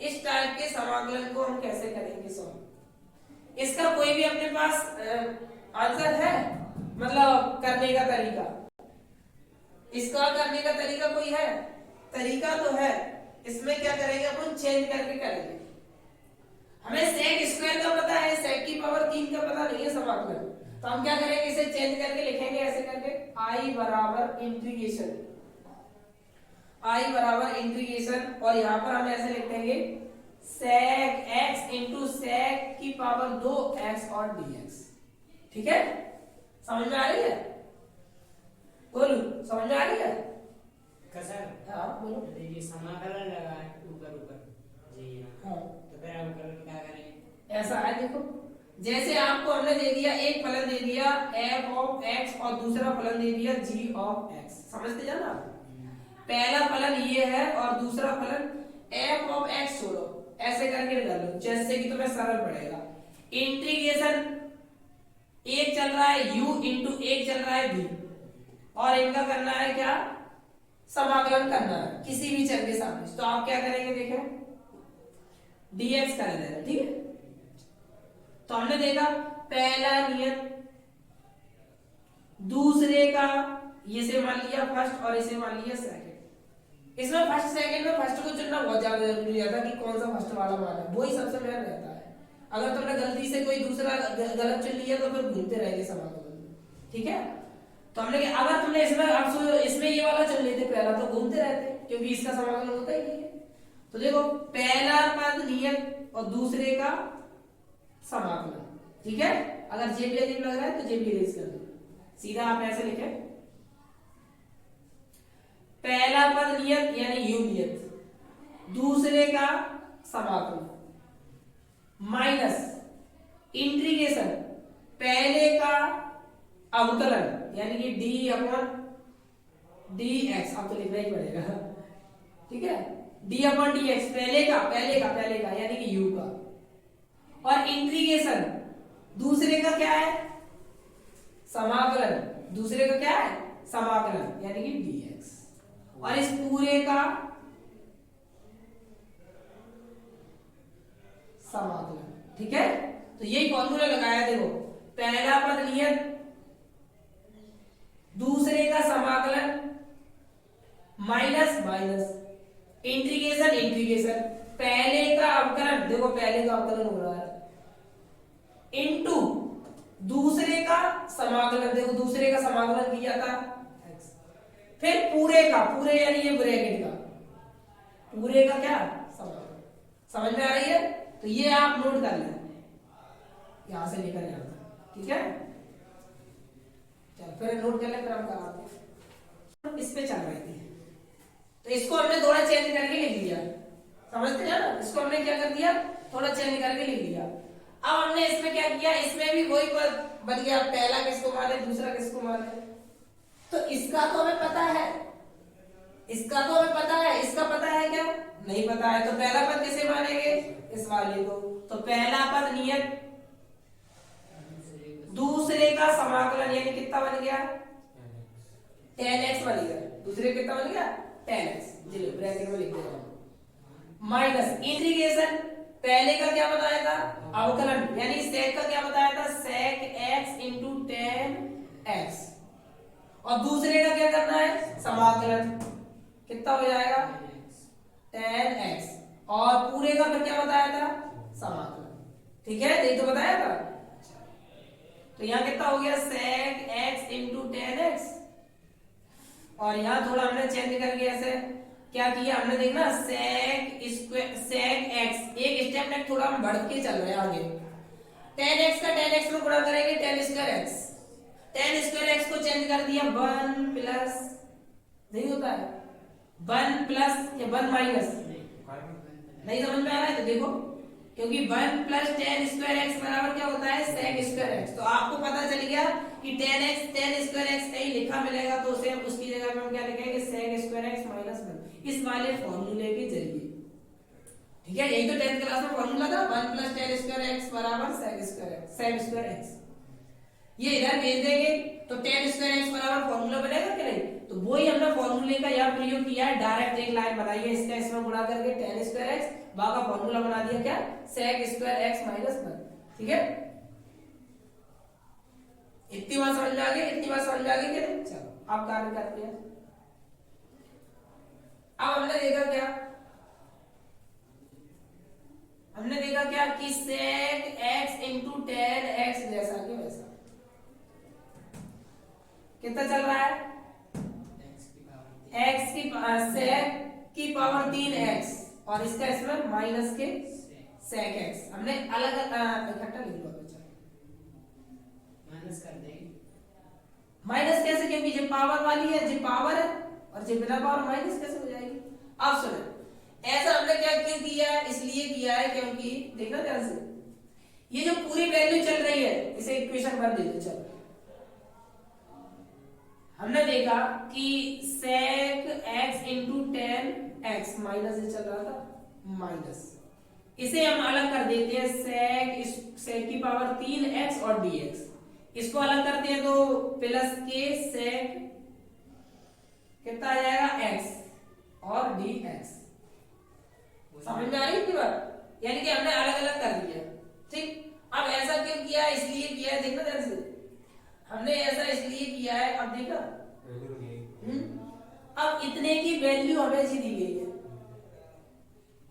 इस टाइप के समाकलन को हम कैसे करेंगे सॉल्व। इसका कोई भी अपने पास आंसर है, मतलब करने का तरीका, इसका करने का तरीका कोई है, तरीका तो है। इसमें क्या करेंगे अपन, चेंज करके करेंगे। हमें सेक स्क्वायर का पता है, सेक की पावर 3 का पता नहीं है समाकलन, तो हम क्या करेंगे, इसे चेंज करके लिखेंगे ऐसे करके, i बराबर इंटीग्रेशन, आई बराबर इंटीग्रेशन, और यहाँ पर हम ऐसे लिख देंगे sec x इंटू sec की पावर 2x और dx। ठीक है, समझ में आ रही है? बोलू, समझ में आ रही है? कसर हाँ बोलो। ये समाकलन लगा है ऊपर ऊपर जी हाँ तो फिर अवकलन क्या करेंगे? ऐसा है, देखो जैसे आपको हमने दे दिया, एक फलन दे दिया f ऑफ x और दूसरा फलन दे दिया g ऑफ x, समझते जाना। पहला फलन ये है और दूसरा फलन f ऑफ x छोड़ो, ऐसे करके निकाल लो जैसे कि तुम्हें सरल पड़ेगा। इंटीग्रेशन एक चल रहा है u इंटू एक चल रहा है v, और इनका करना है क्या, समाकलन करना है किसी भी चर के सामने। तो आप क्या करेंगे, देखें dx कर देना, ठीक है। तो हमने देखा पहला नियम, दूसरे का ये से मान लिया फर्स्ट और इसे मान लिया सेकंड। इसमें फर्स्ट सेकंड में फर्स्ट को चुनना बहुत ज्यादा जरूरी रहता है कि कौन सा फर्स्ट वाला मान है, वही सबसे मेन रहता है। अगर तुमने गलती से कोई दूसरा गलत चुन लिया तो फिर घूमते रहेंगे समाकलन में, ठीक है। तो हमने अगर तुमने इसमें ये वाला चुन लेते पहला तो घूमते रहते, क्योंकि इसका समाकलन होता ही नहीं है। तो देखो पहला पद नियत और दूसरे का समाकलन, ठीक है। अगर जे भी अजीब लग रहा है तो जे भी इरेज कर दो, सीधा आप ऐसे लिखे पहला पद नियत यानी यू नियत, दूसरे का समाकलन माइनस इंटीग्रेशन पहले का अवकलन यानी कि डी अपॉन डी एक्स, अब तो लिखना ही पड़ेगा, ठीक है। डी अपॉन डी एक्स पहले का यानी कि यू का, और इंटीग्रेशन दूसरे का क्या है, समाकलन, दूसरे का क्या है समाकलन यानी कि dx, और इस पूरे का समाकलन, ठीक है। तो यही फॉर्मूला लगाया, देखो पहला पद नियत दूसरे का समाकलन माइनस इंटीग्रेशन पहले का अवकलन, देखो पहले का अवकलन हो रहा है, इनटू दूसरे का समाकलन, देखो दूसरे का समाकलन किया था x, फिर पूरे यानी ये ब्रैकेट का पूरे का क्या समाकलन, समझ में आ रही है? तो ये आप नोट कर लें, यहां से लेकर यहां तक, ठीक है। चल फिर नोट कर लें, फिर हम कराते। इस पे चल रही थी तो इसको हमने थोड़ा चेंज करके लिख दिया, समझते हैं ना। इसको हमने क्या कर दिया, थोड़ा चेंज करके लिख दिया। अब हमने इसमें क्या किया, इसमें भी वही पद बन गया, पहला किसको माने दूसरा किसको माने। तो इसका तो हमें पता है, इसका पता है क्या, नहीं पता है। तो पहला पद किसे मानेंगे, इस वाले को। तो पहला पद नियत दूसरे का समाकलन यानी कितना बन गया, tan x बन गया, दूसरे कितना बन गया tan x, चलिए ब्रैकेट में लिख दे रहा हूं, माइनस इंटीग्रेशन पहले का क्या बताया था अवकलन यानी sec का क्या बताया था sec x into tan x, और दूसरे का क्या करना है समाकलन, कितना हो जाएगा tan x, और पूरे का फिर क्या बताया था समाकलन, ठीक है। यही तो बताया था। तो यहाँ कितना हो गया sec x into tan x, और यहाँ थोड़ा हमने चेंज करके ऐसे क्या किया हमने, देखना sec x एक स्टेप में थोड़ा हम बढ़ के चल रहे हैं आगे। tan x का tan x में गुणा करेंगे tan स्क्वायर x को चेंज कर दिया 1 प्लस, नहीं होता है 1 प्लस या 1 माइनस, नहीं समझ में आ रहा है। तो देखो क्योंकि 1 प्लस tan स्क्वायर x बराबर क्या होता है sec स्क्वायर x, तो आपको पता चल गया कि tan स्क्वायर x कहीं लिखा मिलेगा तो उसे उसकी जगह में हम क्या लिखेंगे sec स्क्वायर x माइनस 1, इस वाले फॉर्मूले के जरिए, ठीक है। यही तो 10th क्लास में फॉर्मूला था 1 प्लस tan स्क्वायर x बराबर sec स्क्वायर x, ये इधर भेज देंगे तो tan स्क्वायर x बराबर फॉर्मूला बनेगा कि नहीं। तो वही हमने फॉर्मूले का यहाँ प्रयोग किया है, डायरेक्ट एक लाइन बनाई है इसका, इसमें गुणा करके tan स्क्वायर x का फॉर्मूला बना दिया क्या sec स्क्वायर x माइनस 1, ठीक है। इतनी बात समझ में आ गई क्या? चलो आप कार्य करते हैं। अब हमने देखा क्या कि sec x into tan x जैसा कि वैसा कितना चल रहा है x की sec की पावर 3x और इसका इसमें माइनस के sec x हमने अलग इकट्ठा लिख लो बच्चा। माइनस कर देंगे। माइनस कैसे, क्योंकि जो पावर वाली है जो पावर है और जो बिना पावर माइनस कैसे हो जाएगी। अब सुनो ऐसा हमने क्या क्यों किया है, इसलिए किया है क्योंकि देखना ध्यान से, ये जो पूरी वैल्यू चल रही है इसे इक्वेशन भर दे दो। चलो हमने देखा कि sec x into 10x minus ये चल रहा था माइनस, इसे हम अलग कर देते हैं sec की पावर 3x और dx, इसको अलग करते हैं तो प्लस के sec कितना आ जाएगा x और dx। समझ में आ रही है बात, यानी कि हमने अलग अलग कर दिया। ठीक, अब ऐसा क्यों किया, इसलिए किया है, देखना ध्यान से, हमने ऐसा इसलिए किया है। अब देखा अब इतने की वैल्यू हमें ऐसी दी गई है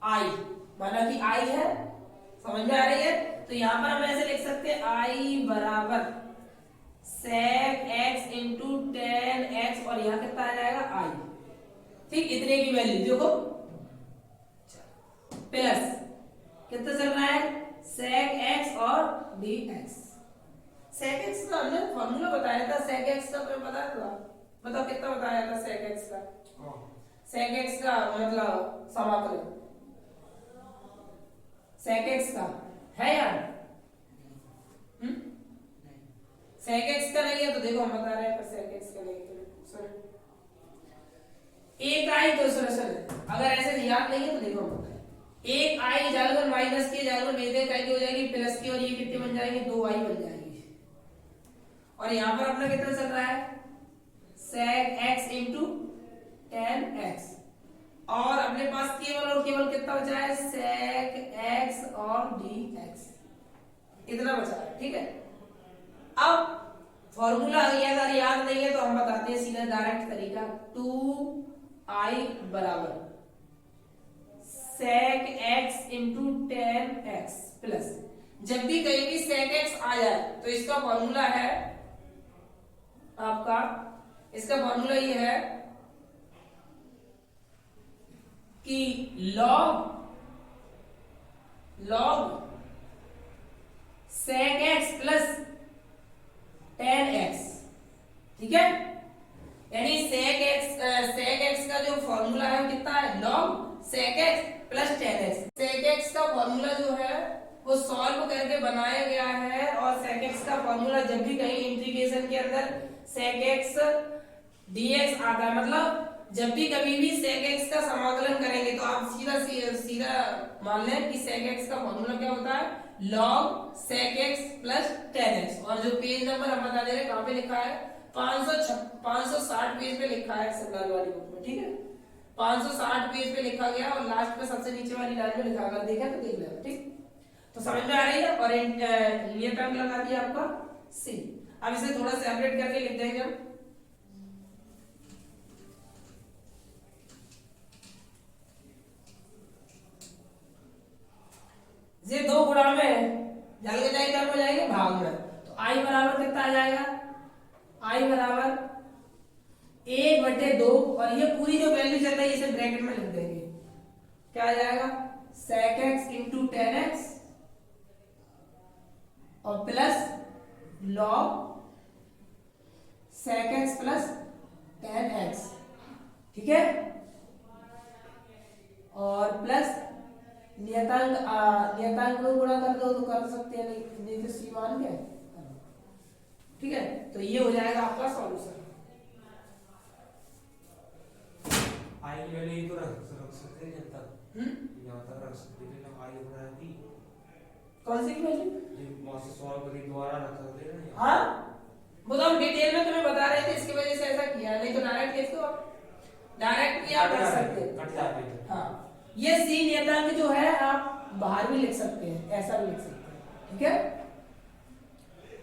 आई, माना कि आई है, समझ में आ रही है, तो यहां पर हम ऐसे लिख सकते हैं आई बराबर sec x इंटू 10x और यहां कितना आ जाएगा आई। ठीक, इतने की वैल्यू देखो प्लस कितना चल रहा है sec x और dx। sec x का हमने फॉर्मूला बताया था, sec x का तुम्हें पता था, बताओ कितना बताया था sec x का। sec x का मतलब समाकलन sec x का है यार, sec x का नहीं है तो देखो हम बता रहे हैं पर sec x का नहीं है तो एक आई तो सर अगर ऐसे याद नहीं है तो देखो हम बताएं, एक आई जाकर माइनस की जाकर मेरे का हो जाएगी प्लस की, और ये कितने बन जाएंगे 2 आई बन जाएंगे, और यहां पर अपना कितना चल रहा है sec x इंटू 10x, और अपने पास केवल और केवल कितना बचा है sec x और dx, इतना बचा है। ठीक है, अब फॉर्मूला अगर याद नहीं है तो हम बताते हैं सीधा डायरेक्ट तरीका, 2i बराबर sec x into 10x plus, जब भी कहीं भी sec x आ जाए तो इसका फॉर्मूला है आपका, इसका फॉर्मूला ये है कि log sec x plus 10x। ठीक है, यानी sec x का जो फॉर्मूला है कितना है log sec x plus 10x। sec x का फॉर्मूला जो है वो सॉल्व करके बनाया गया है, और sec x का फॉर्मूला जब भी कहीं इंटीग्रेशन के अंदर sec x dx आता है, मतलब जब भी कभी भी sec x का समाकलन करेंगे तो आप सीधा मान लें कि sec x का फॉर्मूला क्या होता है log sec x plus 10x, और जो पेज नंबर हम बता दे रहे हैं कहां पे लिखा है 560 पेज पे लिखा है सरदार वाली बुक में। ठीक है, 560 पेज पे लिखा गया और लास्ट पे सबसे नीचे वाली लाइन में लिखा, अगर देखा तो देख लेना। ठीक, तो समझ में आ रही है, और ये टर्म लगा दिया आपका सी। अब इसे थोड़ा सेपरेट करके लिख देंगे हम, ये 2 गुणा में जल के जाएगा हो जाएंगे भाग में, तो i बराबर कितना आ जाएगा, i बराबर 1/2, और ये पूरी जो वैल्यू चल रही है इसे ब्रैकेट में लिख देंगे, क्या आ जाएगा sec x इंटू 10x और plus log sec x plus 10x। ठीक है, और प्लस नियतांक को गुणा कर दो तो कर सकते हैं, नहीं तो सी मान के। ठीक है, तो ये हो जाएगा आपका सॉल्यूशन। आई की वैल्यू तो रख सकते हैं तक, यहां तक रख सकते हैं ना, आई बना दी कौन सी वैल्यू ये मॉस सॉल्व करी दोबारा रख सकते हैं ना। हाँ, वो तो हम डिटेल में तुम्हें बता रहे थे, इसकी वजह से ऐसा किया, नहीं तो डायरेक्ट इसको डायरेक्ट भी आप कर सकते हैं, कट जाते हैं। हाँ, ये सी नियतांक जो है आप बाहर भी लिख सकते हैं, ऐसा भी लिख सकते हैं। ठीक है,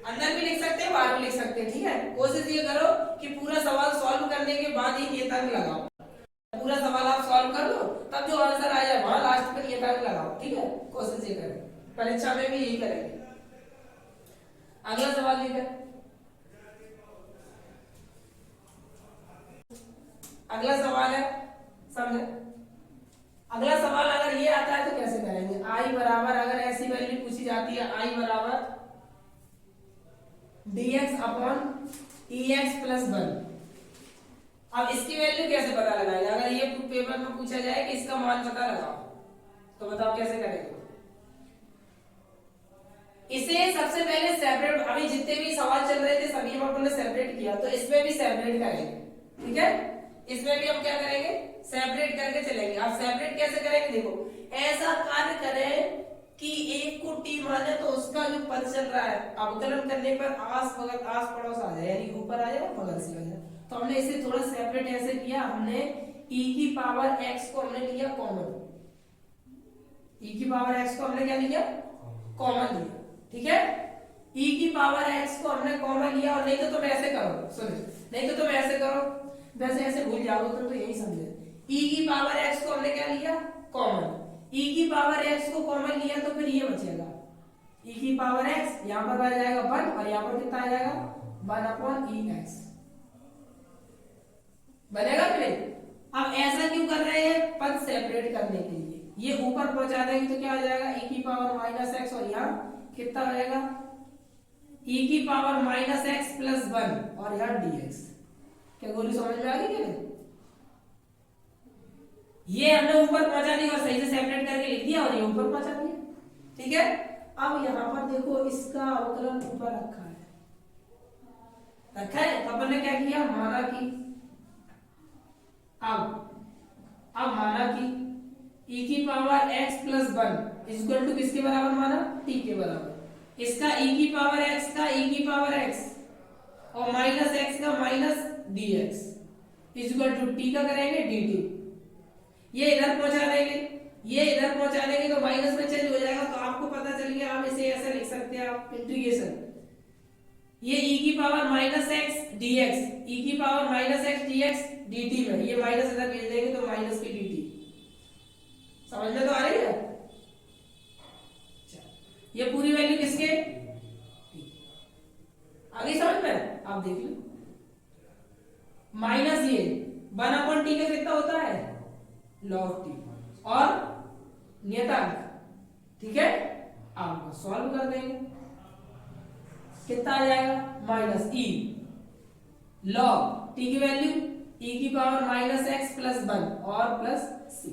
अंदर भी लिख सकते हैं बाहर भी लिख सकते हैं। ठीक है, कोशिश ये करो कि पूरा सवाल सॉल्व करने के बाद ही नियतांक लगाओ, पूरा सवाल आप सॉल्व कर लो तब जो आंसर आ जाए वहां लास्ट में नियतांक लगाओ। ठीक है, कोशिश ये करें, परीक्षा में भी यही करेंगे। अगला सवाल लिखें, अगला सवाल है समझे। अगला सवाल अगर ये आता है तो कैसे करेंगे, i बराबर, अगर ऐसी वैल्यू पूछी जाती है i बराबर dx अपॉन ex प्लस 1। अब इसकी वैल्यू कैसे पता लगाएंगे, अगर ये पेपर में पूछा जाए कि इसका मान पता लगाओ तो बताओ कैसे करेंगे। इसे सबसे पहले सेपरेट, अभी जितने भी सवाल चल रहे थे सभी हम अपने सेपरेट किया, तो इसमें भी सेपरेट करेंगे, ठीक है। इसमें भी हम क्या करेंगे, सेपरेट करके चलेंगे। अब सेपरेट कैसे करेंगे, देखो ऐसा कार्य करें कि एक को t माने तो उसका जो पद चल रहा है अवकलन करने पर आस पड़ोस आ जाए, यानी ऊपर आ जाए बगल से आ जाए। तो हमने इसे थोड़ा सेपरेट ऐसे किया, हमने e की पावर x को हमने लिया कॉमन, e की पावर x को हमने क्या लिया, कॉमन लिया, ठीक है। e की पावर x को हमने कॉमन लिया, और नहीं तो तुम ऐसे करो, सुनो, नहीं तो तुम ऐसे करो, वैसे ऐसे भूल जाओगे तो यही समझे। e की पावर x को हमने क्या लिया, कॉमन, e की पावर x को कॉमन लिया तो फिर ये बचेगा e की पावर x, यहां पर आ जाएगा 1 और यहां पर कितना आ जाएगा 1 अपॉन ex, बनेगा कि नहीं। अब ऐसा क्यों कर रहे हैं, पद सेपरेट करने के लिए। ये ऊपर पहुंचा देंगे तो क्या आ जाएगा e की पावर माइनस x, और यहाँ कितना हो जाएगा e की पावर माइनस x प्लस 1 और यहाँ dx। क्या गोली समझ में आ गई क्या नहीं, ये हमने ऊपर पहुंचा दिया और सही से सेपरेट करके लिख दिया और ये ऊपर पहुंचा दिया, ठीक है। अब यहाँ पर देखो इसका अवकलन ऊपर रखा है, तो अपन ने क्या किया, माना कि अब माना कि e की power x plus 1 equal to किसके बराबर माना, t के बराबर। इसका e की पावर x का e की पावर x और माइनस x का minus dx equal to t का करेंगे dt। ये इधर पहुंचा देंगे, ये इधर पहुंचा देंगे तो माइनस में चेंज हो जाएगा, तो आपको पता चल गया। आप इसे ऐसे लिख सकते हैं, आप इंटीग्रेशन, ये e की power minus x dx, e की power minus x dx dt में ये माइनस इधर भेज देंगे तो माइनस की dt। समझ में तो आ रही है। ये पूरी वैल्यू किसके, आगे समझ में, आप देख लो। माइनस ये 1 अपॉन टी का कितना होता है, लॉग टी, और नियतांक, ठीक है। आप सॉल्व कर देंगे, कितना आ जाएगा, माइनस e लॉग टी की वैल्यू e की पावर माइनस x प्लस 1 और प्लस c,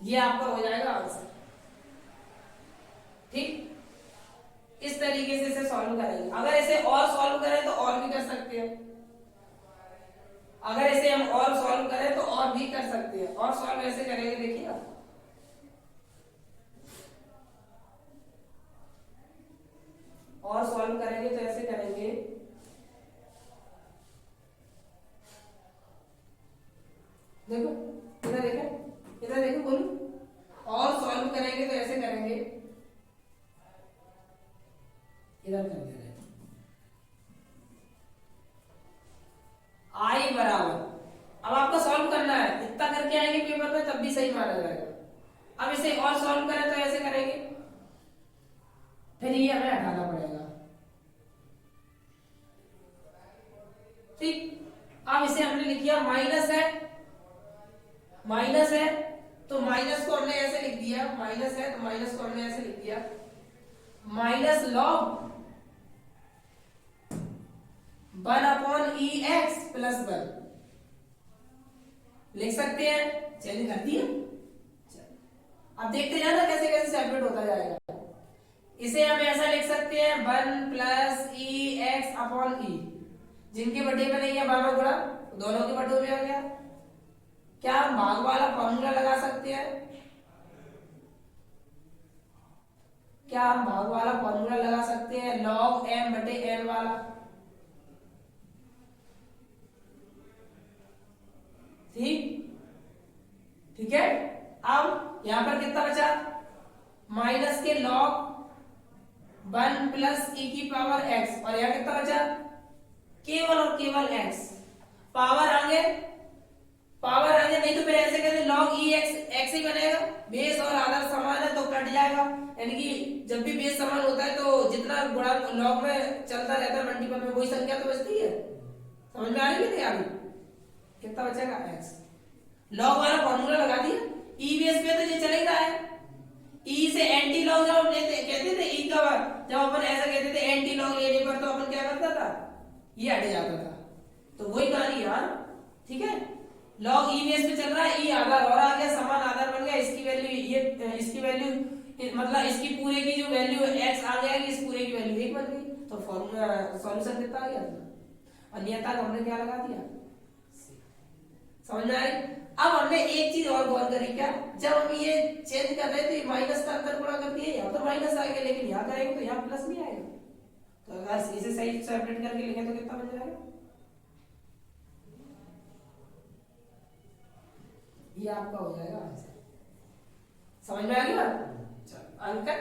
ये आपका हो जाएगा आंसर, ठीक। इस तरीके से इसे सॉल्व करेंगे। अगर इसे और सॉल्व करें तो और भी कर सकते हैं, अगर इसे हम और सॉल्व करें तो और भी कर सकते हैं। और सॉल्व ऐसे करेंगे, देखिए आप, और सॉल्व करेंगे तो ऐसे करेंगे, देखो इधर देखें, इधर देखो, बोलो। और सॉल्व करेंगे तो ऐसे करेंगे, इधर कर दे रहे हैं i बराबर, अब आपको सॉल्व करना है, इतना करके आएंगे पेपर में तब भी सही माना जाएगा। अब इसे और सॉल्व करें तो ऐसे करेंगे, फिर ये हमें हटाना पड़ेगा, ठीक। अब इसे हमने लिख दिया, माइनस है तो माइनस को हमने ऐसे लिख दिया, माइनस है तो माइनस को हमने ऐसे लिख दिया, minus log 1 upon ex plus 1 लिख सकते हैं, चेंज कर दिया। अब देखते जाना कैसे कैसे सेपरेट होता जाएगा। इसे हम ऐसा लिख सकते हैं 1 प्लस ex अपॉन e, जिनके बटे में नहीं है बारह गुणा, दोनों के बटों में आ गया। क्या हम भाग वाला फॉर्मूला लगा सकते हैं, क्या हम भाग वाला फॉर्मूला लगा सकते हैं, log m बटे n वाला, ठीक है। अब यहां पर कितना बचा, माइनस के log 1 प्लस e की पावर x, और यहां कितना बचा, केवल और केवल x। पावर आगे नहीं तो फिर ऐसे कहते log e x ही बनेगा, बेस और आधार समान है तो कट जाएगा, यानी कि जब भी बेस समान होता है तो जितना गुणा log में चलता रहता है मल्टीपल में, वही संख्या तो बचती है। समझ में आ रही है, आगे कितना बचेगा x। लॉग वाला फॉर्मूला लगा दिया, ई बेस पे तो ये चल ही रहा है। ई से एंटी लॉग जब हम लेते कहते थे ई का जब अपन ऐसा कहते थे एंटी लॉग लेने पर, तो अपन क्या करता था, ये हट जाता था। तो वही कहानी यार, ठीक है। लॉग ई बेस पे चल रहा है, ई आधार और आ गया, समान आधार बन गया, इसकी वैल्यू ये, इसकी वैल्यू मतलब इसकी पूरे की जो वैल्यू x आ गया, इस पूरे की वैल्यू 1 बन गई, तो फॉर्मूला सॉल्यूशन कितना आ गया अपना। और नियतांक हमने क्या लगा दिया, समझ में आ रही। अब हमने एक चीज और गौर करी, क्या, जब हम ये चेंज कर रहे थे माइनस का अंदर गुणा कर दिए, यहाँ तो माइनस आ गया, लेकिन यहाँ करेंगे तो यहाँ प्लस नहीं आएगा। तो अगर इसे सही सेपरेट करके लिखें तो कितना बन जाएगा, ये आपका हो जाएगा आंसर। समझ में आ गई बात। चलो अंकन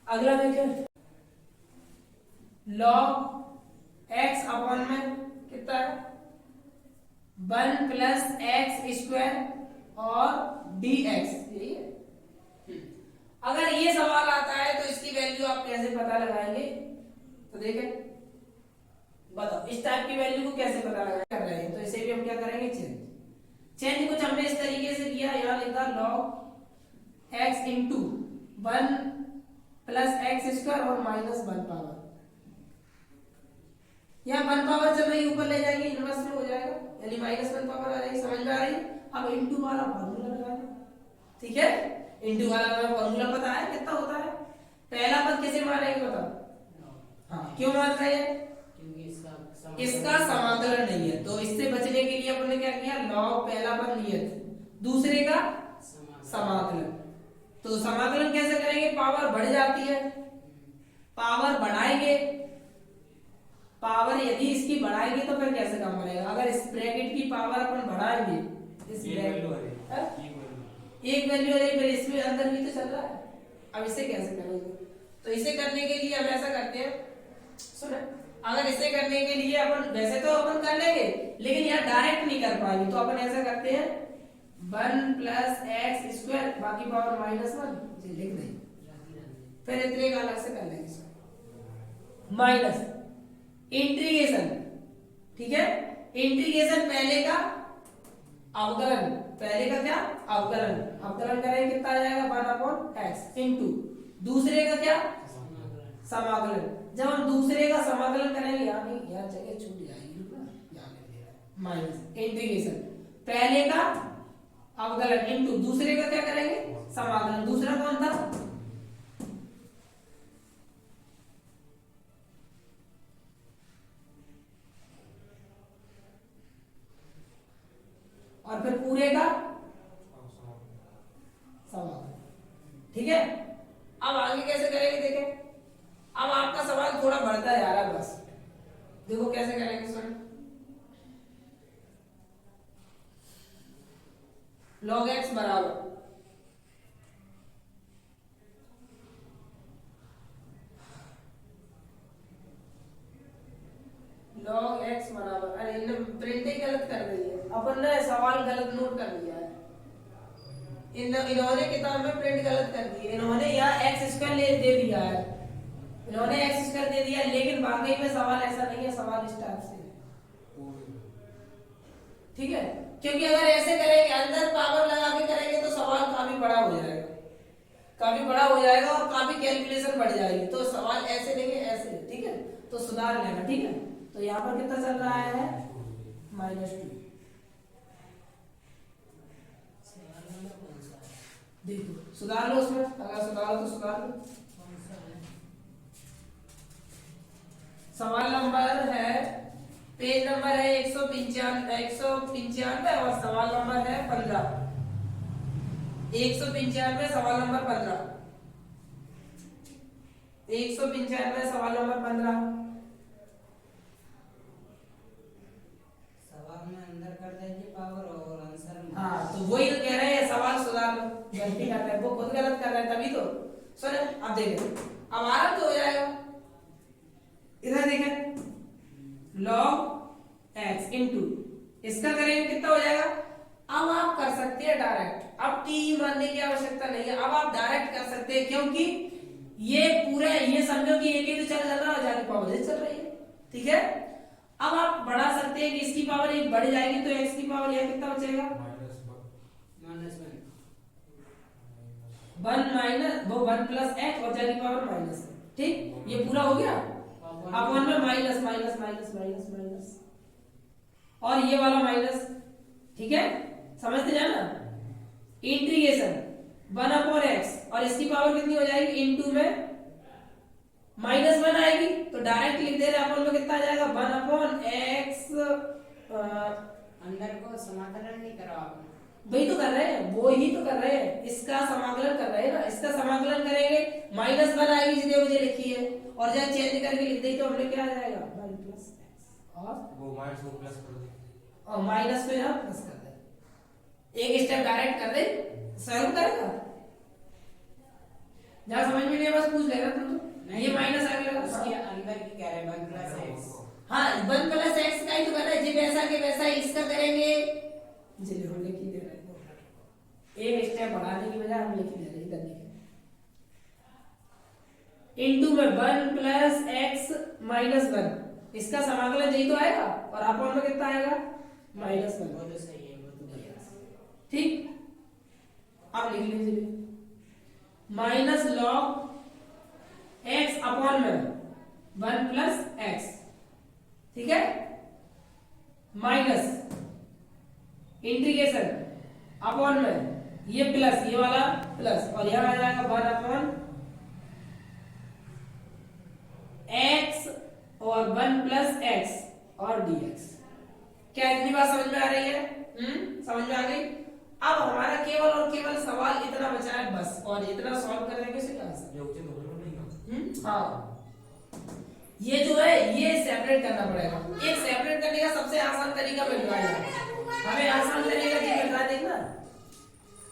अगला देखें, लॉग एक्स अपॉन में कितना है 1 प्लस एक्स स्क्वायर और dx, यही है। अगर ये सवाल आता है तो इसकी वैल्यू आप कैसे पता लगाएंगे, तो देखें बताओ इस टाइप की वैल्यू को कैसे पता लगाएंगे, कर रहे हैं तो इसे भी हम क्या करेंगे, चेंज कुछ हमने इस तरीके से किया, यहां लिखा log x into 1 plus x square और माइनस 1 पावर, यहाँ 1 पावर चल रही ऊपर ले जाएंगे, इनवर्स में हो जाएगा, यानी -1 पावर आ जाएगी। समझ में आ रही। अब इंटू वाला फॉर्मूला लगाना, ठीक है। इंटू वाला फॉर्मूला पता है कितना होता है, पहला पद किसे मानेंगे बताओ, हाँ क्यों मान रहे हैं, क्योंकि इसका समाकलन नहीं है, तो इससे बचने के लिए अपन ने क्या किया, लॉग पहला पद नियत, दूसरे का समाकलन। तो समाकलन कैसे करेंगे, पावर बढ़ जाती है, पावर बढ़ाएंगे, पावर यदि इसकी बढ़ाएंगे तो फिर कैसे काम बनेगा, अगर इस ब्रैकेट की पावर अपन बढ़ाएंगे, इस एक वैल्यू है, फिर इसमें अंदर भी तो चल रहा है। अब इसे कैसे करेंगे, तो इसे करने के लिए हम ऐसा करते हैं, सुनो, अगर इसे करने के लिए अपन वैसे तो अपन कर लेंगे, लेकिन यहाँ डायरेक्ट नहीं कर पाएंगे, तो अपन ऐसा करते हैं 1 प्लस एक्स स्क्वायर बाकी पावर -1 लिख दें, फिर इतने का अलग से कर लेंगे, माइनस इंटीग्रेशन, ठीक है। इंटीग्रेशन पहले का अवकलन, पहले का क्या अवकलन, अवकलन करेंगे कितना आ जाएगा 1/x इंटू दूसरे का क्या समाकलन। जब हम दूसरे का समाकलन करेंगे, यानी यह जगह छूट जाएगी, माइनस इंटीग्रेशन पहले का अवकलन इंटू दूसरे का क्या करेंगे समाकलन, दूसरा कौन था, और फिर पूरे का समाकलन, ठीक है। अब आगे कैसे करेंगे देखें, अब आपका सवाल थोड़ा बढ़ता जा रहा है, बस देखो कैसे करेंगे स्टूडेंट। log x बराबर log x बराबर, अरे इन्होंने प्रिंट ही गलत कर दी है, अपन ने सवाल गलत नोट कर लिया है, इन्होंने किताब में प्रिंट गलत कर दी है, इन्होंने यहाँ एक्स स्क्वायर दे दिया है, इन्होंने एक्स स्क्वायर दे दिया, लेकिन वाकई में सवाल ऐसा नहीं है, सवाल इस टाइप से है, ठीक है। क्योंकि अगर ऐसे करेंगे अंदर पावर लगा के करेंगे तो सवाल काफी बड़ा हो जाएगा, काफी बड़ा हो जाएगा और काफी कैलकुलेशन बढ़ जाएगी, तो सवाल ऐसे लेंगे ऐसे, ठीक है, तो सुधार लेना, ठीक है। तो यहाँ पर कितना चल रहा है -2, देखो सुधार लो उसमें, अगर सुधारो तो सुधार लो। सवाल नंबर है, पेज नंबर है 195 और सवाल नंबर है 15, 195 सवाल नंबर 15, 195 सवाल नंबर 15। सवाल में अंदर कर देंगे पावर और आंसर में, हाँ तो वही तो कह रहे हैं, सवाल सुधार लो, गलती कर रहे हैं, वो खुद गलत कर रहे हैं, तभी तो सुने। अब देखें, अब आराम तो हो जाएगा, इधर देखें log x इंटू इसका करेंगे कितना हो जाएगा। अब आप कर सकते हैं डायरेक्ट, अब t मानने की आवश्यकता नहीं है, अब आप डायरेक्ट कर सकते हैं, क्योंकि ये पूरा ये समझो कि एक ही तो चल रहा है, जाने पावर चल रही है, ठीक है। अब आप बढ़ा सकते हैं कि इसकी पावर एक बढ़ जाएगी तो x की पावर यह कितना बचेगा, वन माइनस वो वन प्लस एक्स और की पावर माइनस है। ठीक, ये पूरा हो गया। अपॉन में minus minus minus minus minus और ये वाला माइनस। ठीक है, समझते जाना। इंटीग्रेशन वन अपॉन एक्स और इसकी पावर कितनी हो जाएगी, इनटू में माइनस वन आएगी तो डायरेक्ट लिख दे रहे हैं। अपॉन में कितना आ जाएगा, वन अपॉन एक्स। अंदर को समाकलन नहीं करा आपने, वही तो कर रहे हैं, वो ही तो कर रहे हैं, इसका समाकलन कर रहे हैं ना। इसका समाकलन करेंगे माइनस वन आएगी जितने मुझे लिखी है और जब चेंज करके लिख दी तो हमने क्या आ जाएगा, वन प्लस एक्स और वो माइनस को प्लस कर दे और माइनस को यहाँ प्लस कर दे। एक स्टेप डायरेक्ट कर दे, सॉल्व करेगा। जहाँ समझ में नहीं बस पूछ लेगा तुम तो। ये माइनस आ गया उसके अंदर की कह रहे वन प्लस एक्स। हाँ, वन प्लस एक्स का ही तो कर रहे हैं जी, वैसा के वैसा इसका करेंगे। चलिए हम लिख ही दे रहे हैं, एक स्टेप बढ़ाने की बजाय हम लिख ही दे रहे हैं। इधर लिखे इनटू में one plus x minus one, इसका समाकलन यही तो आएगा और अपॉन में कितना आएगा, माइनस वन। वो तो सही है, वो तो बढ़िया। ठीक, अब लिख लीजिए माइनस लॉग एक्स अपॉन में वन प्लस एक्स। ठीक है, माइनस इंटीग्रेशन अपॉन में ये प्लस, ये वाला प्लस और यहां आ जाएगा वन अपॉन एक्स और वन प्लस एक्स और dx। क्या इतनी बात समझ में आ रही है? समझ में आ गई। अब हमारा केवल और केवल सवाल इतना बचा है बस, और इतना सॉल्व कर देंगे इसका आंसर। ये उचित हो नहीं हाँ, ये जो है ये सेपरेट करना पड़ेगा। एक सेपरेट करने का सबसे आसान तरीका मिल रहा है हमें, आसान तरीका क्या मिल रहा है देखना,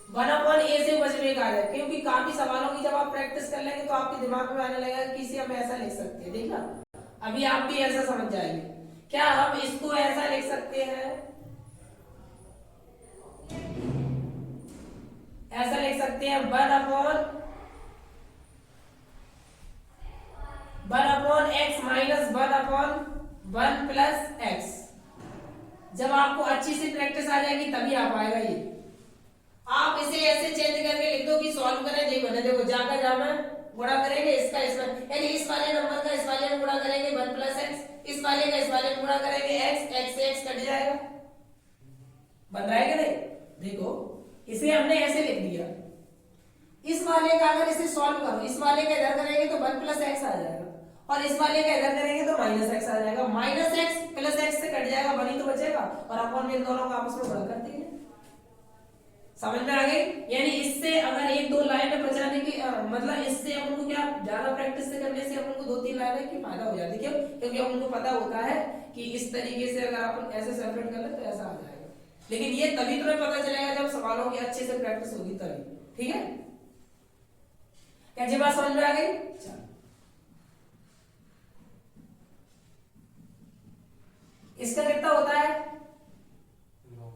वन अपॉन ए से बचने का है। क्योंकि काफी सवालों की जब आप प्रैक्टिस कर लेंगे तो आपके दिमाग में आने लगेगा कि इसे हम ऐसा लिख सकते हैं। देखना, अभी आप भी ऐसा समझ जाएंगे। क्या हम इसको ऐसा लिख सकते हैं, ऐसा लिख सकते हैं one upon x minus one upon one plus x. जब आपको अच्छी सी प्रैक्टिस आ जाएगी तभी आ पाएगा ये। आप इसे ऐसे चेंज करके लिख दो कि सॉल्व करें। देखो जाकर जहां में गुणा करेंगे इसका इसमें, यानी इस वाले नंबर का इस वाले में गुणा करेंगे वन प्लस एक्स, इस वाले का इस वाले में गुणा करेंगे एक्स, एक्स से एक्स कट जाएगा। बन रहा है कि नहीं? देखो इसे हमने ऐसे लिख दिया, इस वाले का अगर इसे सॉल्व करो, इस वाले का इधर करेंगे तो वन प्लस एक्स आ जाएगा और इस वाले का इधर करेंगे तो माइनस एक्स आ जाएगा। माइनस एक्स प्लस एक्स से कट जाएगा, वन ही तो बचेगा और अपन में इन दोनों को आपस में गुणा कर देंगे। समझ में आ गई? यानी इससे अगर एक दो लाइन बचाने की मतलब इससे अपन को क्या ज्यादा प्रैक्टिस से करने से अपन को दो तीन लाइनें की फायदा हो जाती है। क्योंकि अपन को पता होता है कि इस तरीके से अगर अपन ऐसे सेपरेट कर ले तो ऐसा आ जाएगा। लेकिन ये तभी तुम्हें पता चलेगा जब सवालों की अच्छे से प्रैक्टिस होगी तभी। ठीक है, क्या जी बात समझ में आ गई? चलो इसका कितना होता है,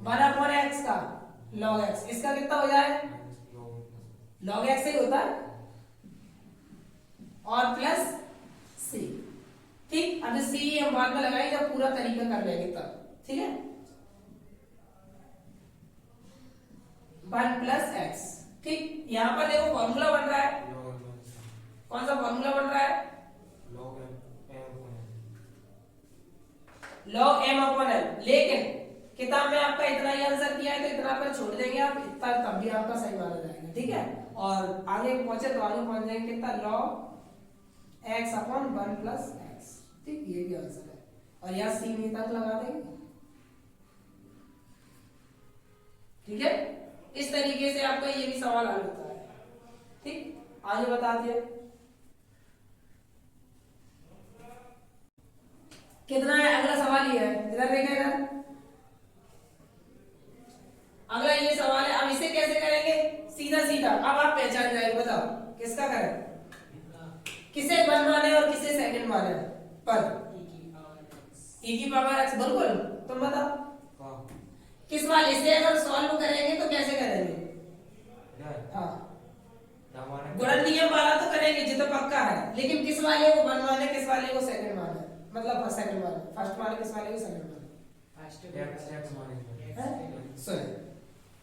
वन अपॉन एक्स का लॉग एक्स। इसका कितना हो जाए, लॉग एक्स ही होता है और प्लस सी। ठीक, अब सी हम बाद में लगाएंगे जब पूरा तरीका कर लेंगे तब। ठीक है, वन प्लस एक्स। ठीक, यहां पर देखो फॉर्मूला बन रहा है। कौन सा फॉर्मूला बन रहा है? Log M upon L. लेकिन किताब में आपका इतना ही आंसर किया है तो इतना पर छोड़ देंगे आप, इतना तब भी आपका सही माना जाएगा। ठीक है, और आगे पहुंचे तो आगे पहुंच जाएंगे कितना, log x upon one plus x. ठीक, ये भी आंसर है और यहाँ सी में तक लगा देंगे। ठीक है, इस तरीके से आपका ये भी सवाल हल होता है। ठीक, आगे बता दिया कितना है। अगला सवाल ये है, इधर देखा इधर, अगला ये सवाल है। अब इसे कैसे करेंगे, सीधा सीधा अब आप पहचान जाएंगे। बताओ किसका करें, किसे वन माने और किसे सेकंड माने पर e की पावर x। बिल्कुल, तुम बताओ किस वाले से अगर सॉल्व करेंगे तो कैसे करेंगे? हाँ, गुणन नियम वाला तो करेंगे जो तो पक्का है, लेकिन किस वाले को वन माने किस वाले को सेकंड माने? मतलब सेकंड वाले, फर्स्ट वाले किस वाले की, सेकंड वाले। x मानेंगे। सुन,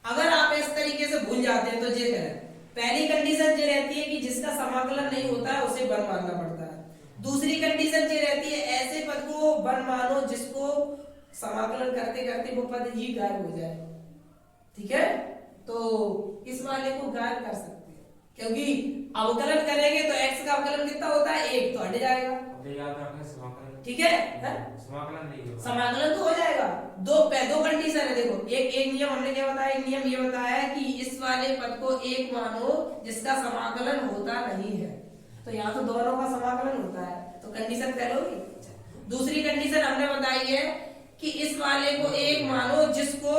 अगर आप इस तरीके से भूल जाते हैं तो ये करें, पहली कंडीशन ये रहती है कि जिसका समाकलन नहीं होता है उसे वन मानना पड़ता है। दूसरी कंडीशन ये रहती है ऐसे पद को वन मानो जिसको समाकलन करते करते वो पद ही गायब हो जाए। ठीक है, तो इस वाले को गायब कर सकते हैं, क्योंकि अवकलन करेंगे तो x का अवकलन कितना होता है, 1 तो हट जाएगा। याद रखना समाकलन, ठीक है, समाकलन नहीं होगा, समाकलन तो हो जाएगा। दो कंडीशन है, देखो एक नियम हमने क्या बताया, एक नियम ये बताया है कि इस वाले पद को एक मानो जिसका समाकलन होता नहीं है, तो यहाँ तो दोनों का समाकलन होता है, तो कंडीशन फेल होगी। दूसरी कंडीशन हमने बताई है कि इस वाले को एक मानो जिसको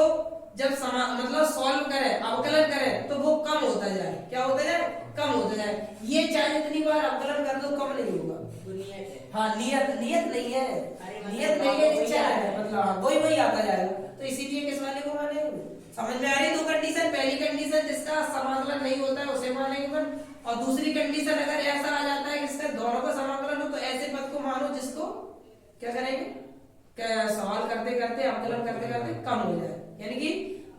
जब मतलब सॉल्व करे, अवकलन करे तो वो कम होता जाए। क्या होता जाए, कम होता जाए। ये चाहे जितनी बार अवकलन कर दो कम नहीं होगा। हाँ, नियत नहीं है, नियत नहीं है, इच्छा है, मतलब वही आता जाएगा। तो इसीलिए किस वाले को मानेंगे, समझ में आ रही दो कंडीशन। पहली कंडीशन जिसका समाकलन नहीं होता है उसे मानेंगे वन, और दूसरी कंडीशन अगर ऐसा आ जाता है कि इसका दोनों का समाकलन हो तो ऐसे पद को मानो जिसको क्या करेंगे, सवाल करते करते अवकलन करते करते कम हो जाए, यानी कि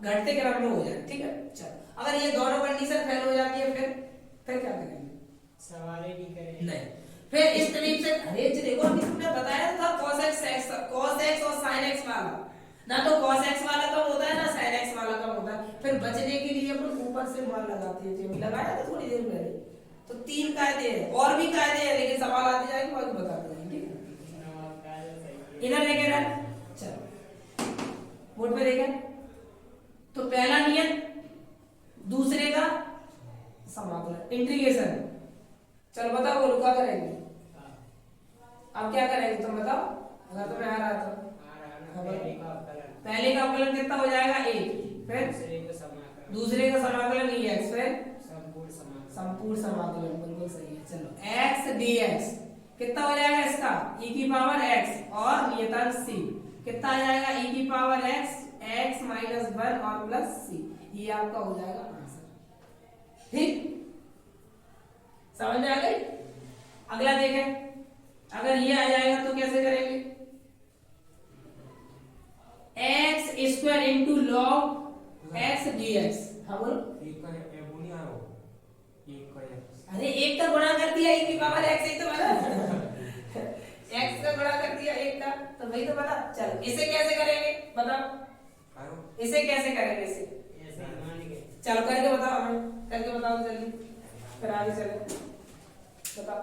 घटते क्रम में हो जाए। ठीक है, चलो अगर ये दोनों कंडीशन फेल हो जाती है फिर क्या करेंगे, सवाल ही नहीं करेंगे। नहीं, फिर इस तरीके से अरे जी देखो अभी तुमने बताया था cos x और sin x वाला, ना तो cos x वाला कम होता है ना sin x वाला कम होता है। फिर बचने के लिए अपन ऊपर से मान लगाते हैं, जो लगाया था थोड़ी देर पहले। तो 3 कायदे हैं, और भी कायदे हैं लेकिन सवाल आते जाएंगे बाकी बताते हैं। ठीक है, इधर देखें, चलो बोर्ड पे देखें। तो पहला नियम, दूसरे का समाकलन, इंटीग्रेशन। चलो बताओ बोलो क्या करेंगे, अब क्या करेंगे तुम बताओ, अगर तुम्हें आ रहा तो। पहले का अवकलन कितना हो जाएगा, 1, फिर दूसरे का समाकलन x, फिर संपूर्ण समाकलन, बिल्कुल सही है। चलो x dx कितना हो जाएगा, इसका e की पावर x और नियतांक c कितना आ जाएगा, e की पावर x (x-1) और प्लस c, ये आपका हो जाएगा आंसर। ठीक, समझ में आ गई। अगला देखें, अगर ये आ जाएगा तो कैसे करेंगे, x² into log x dx। हाँ बोलो, अरे 1 का गुणा कर दिया e की पावर x, ही तो बना x का गुणा कर दिया 1 का, तो वही तो बना। चलो इसे कैसे करेंगे बताओ, इसे कैसे करेंगे, इसे चलो करके बताओ, हमें करके बताओ जल्दी, फिर आगे चले बताओ।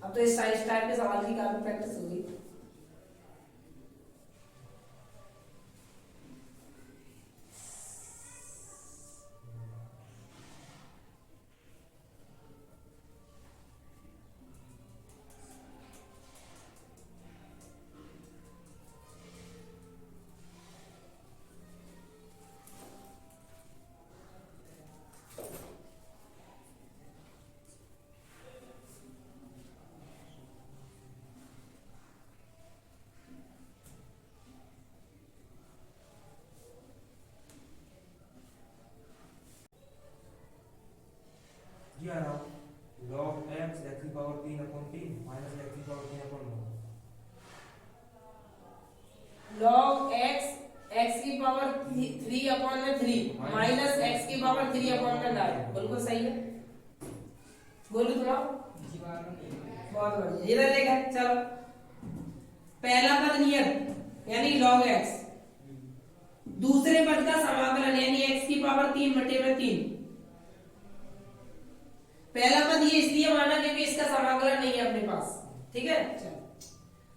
अब तो इस टाइप के सवाल की काफी प्रैक्टिस हो गई। log x की पावर 3/3 माइनस x की पावर 3/9। log x की पावर 3/3 माइनस x की पावर 3/9, बिल्कुल सही है। बोलू तो बहुत बढ़िया, इधर देखा। चलो पहला पद नियत यानी log x, दूसरे पद का समाकलन यानी x की पावर 3/3। पहला पद ये इसलिए माना क्योंकि इसका समाकलन नहीं है अपने पास। ठीक है, चलो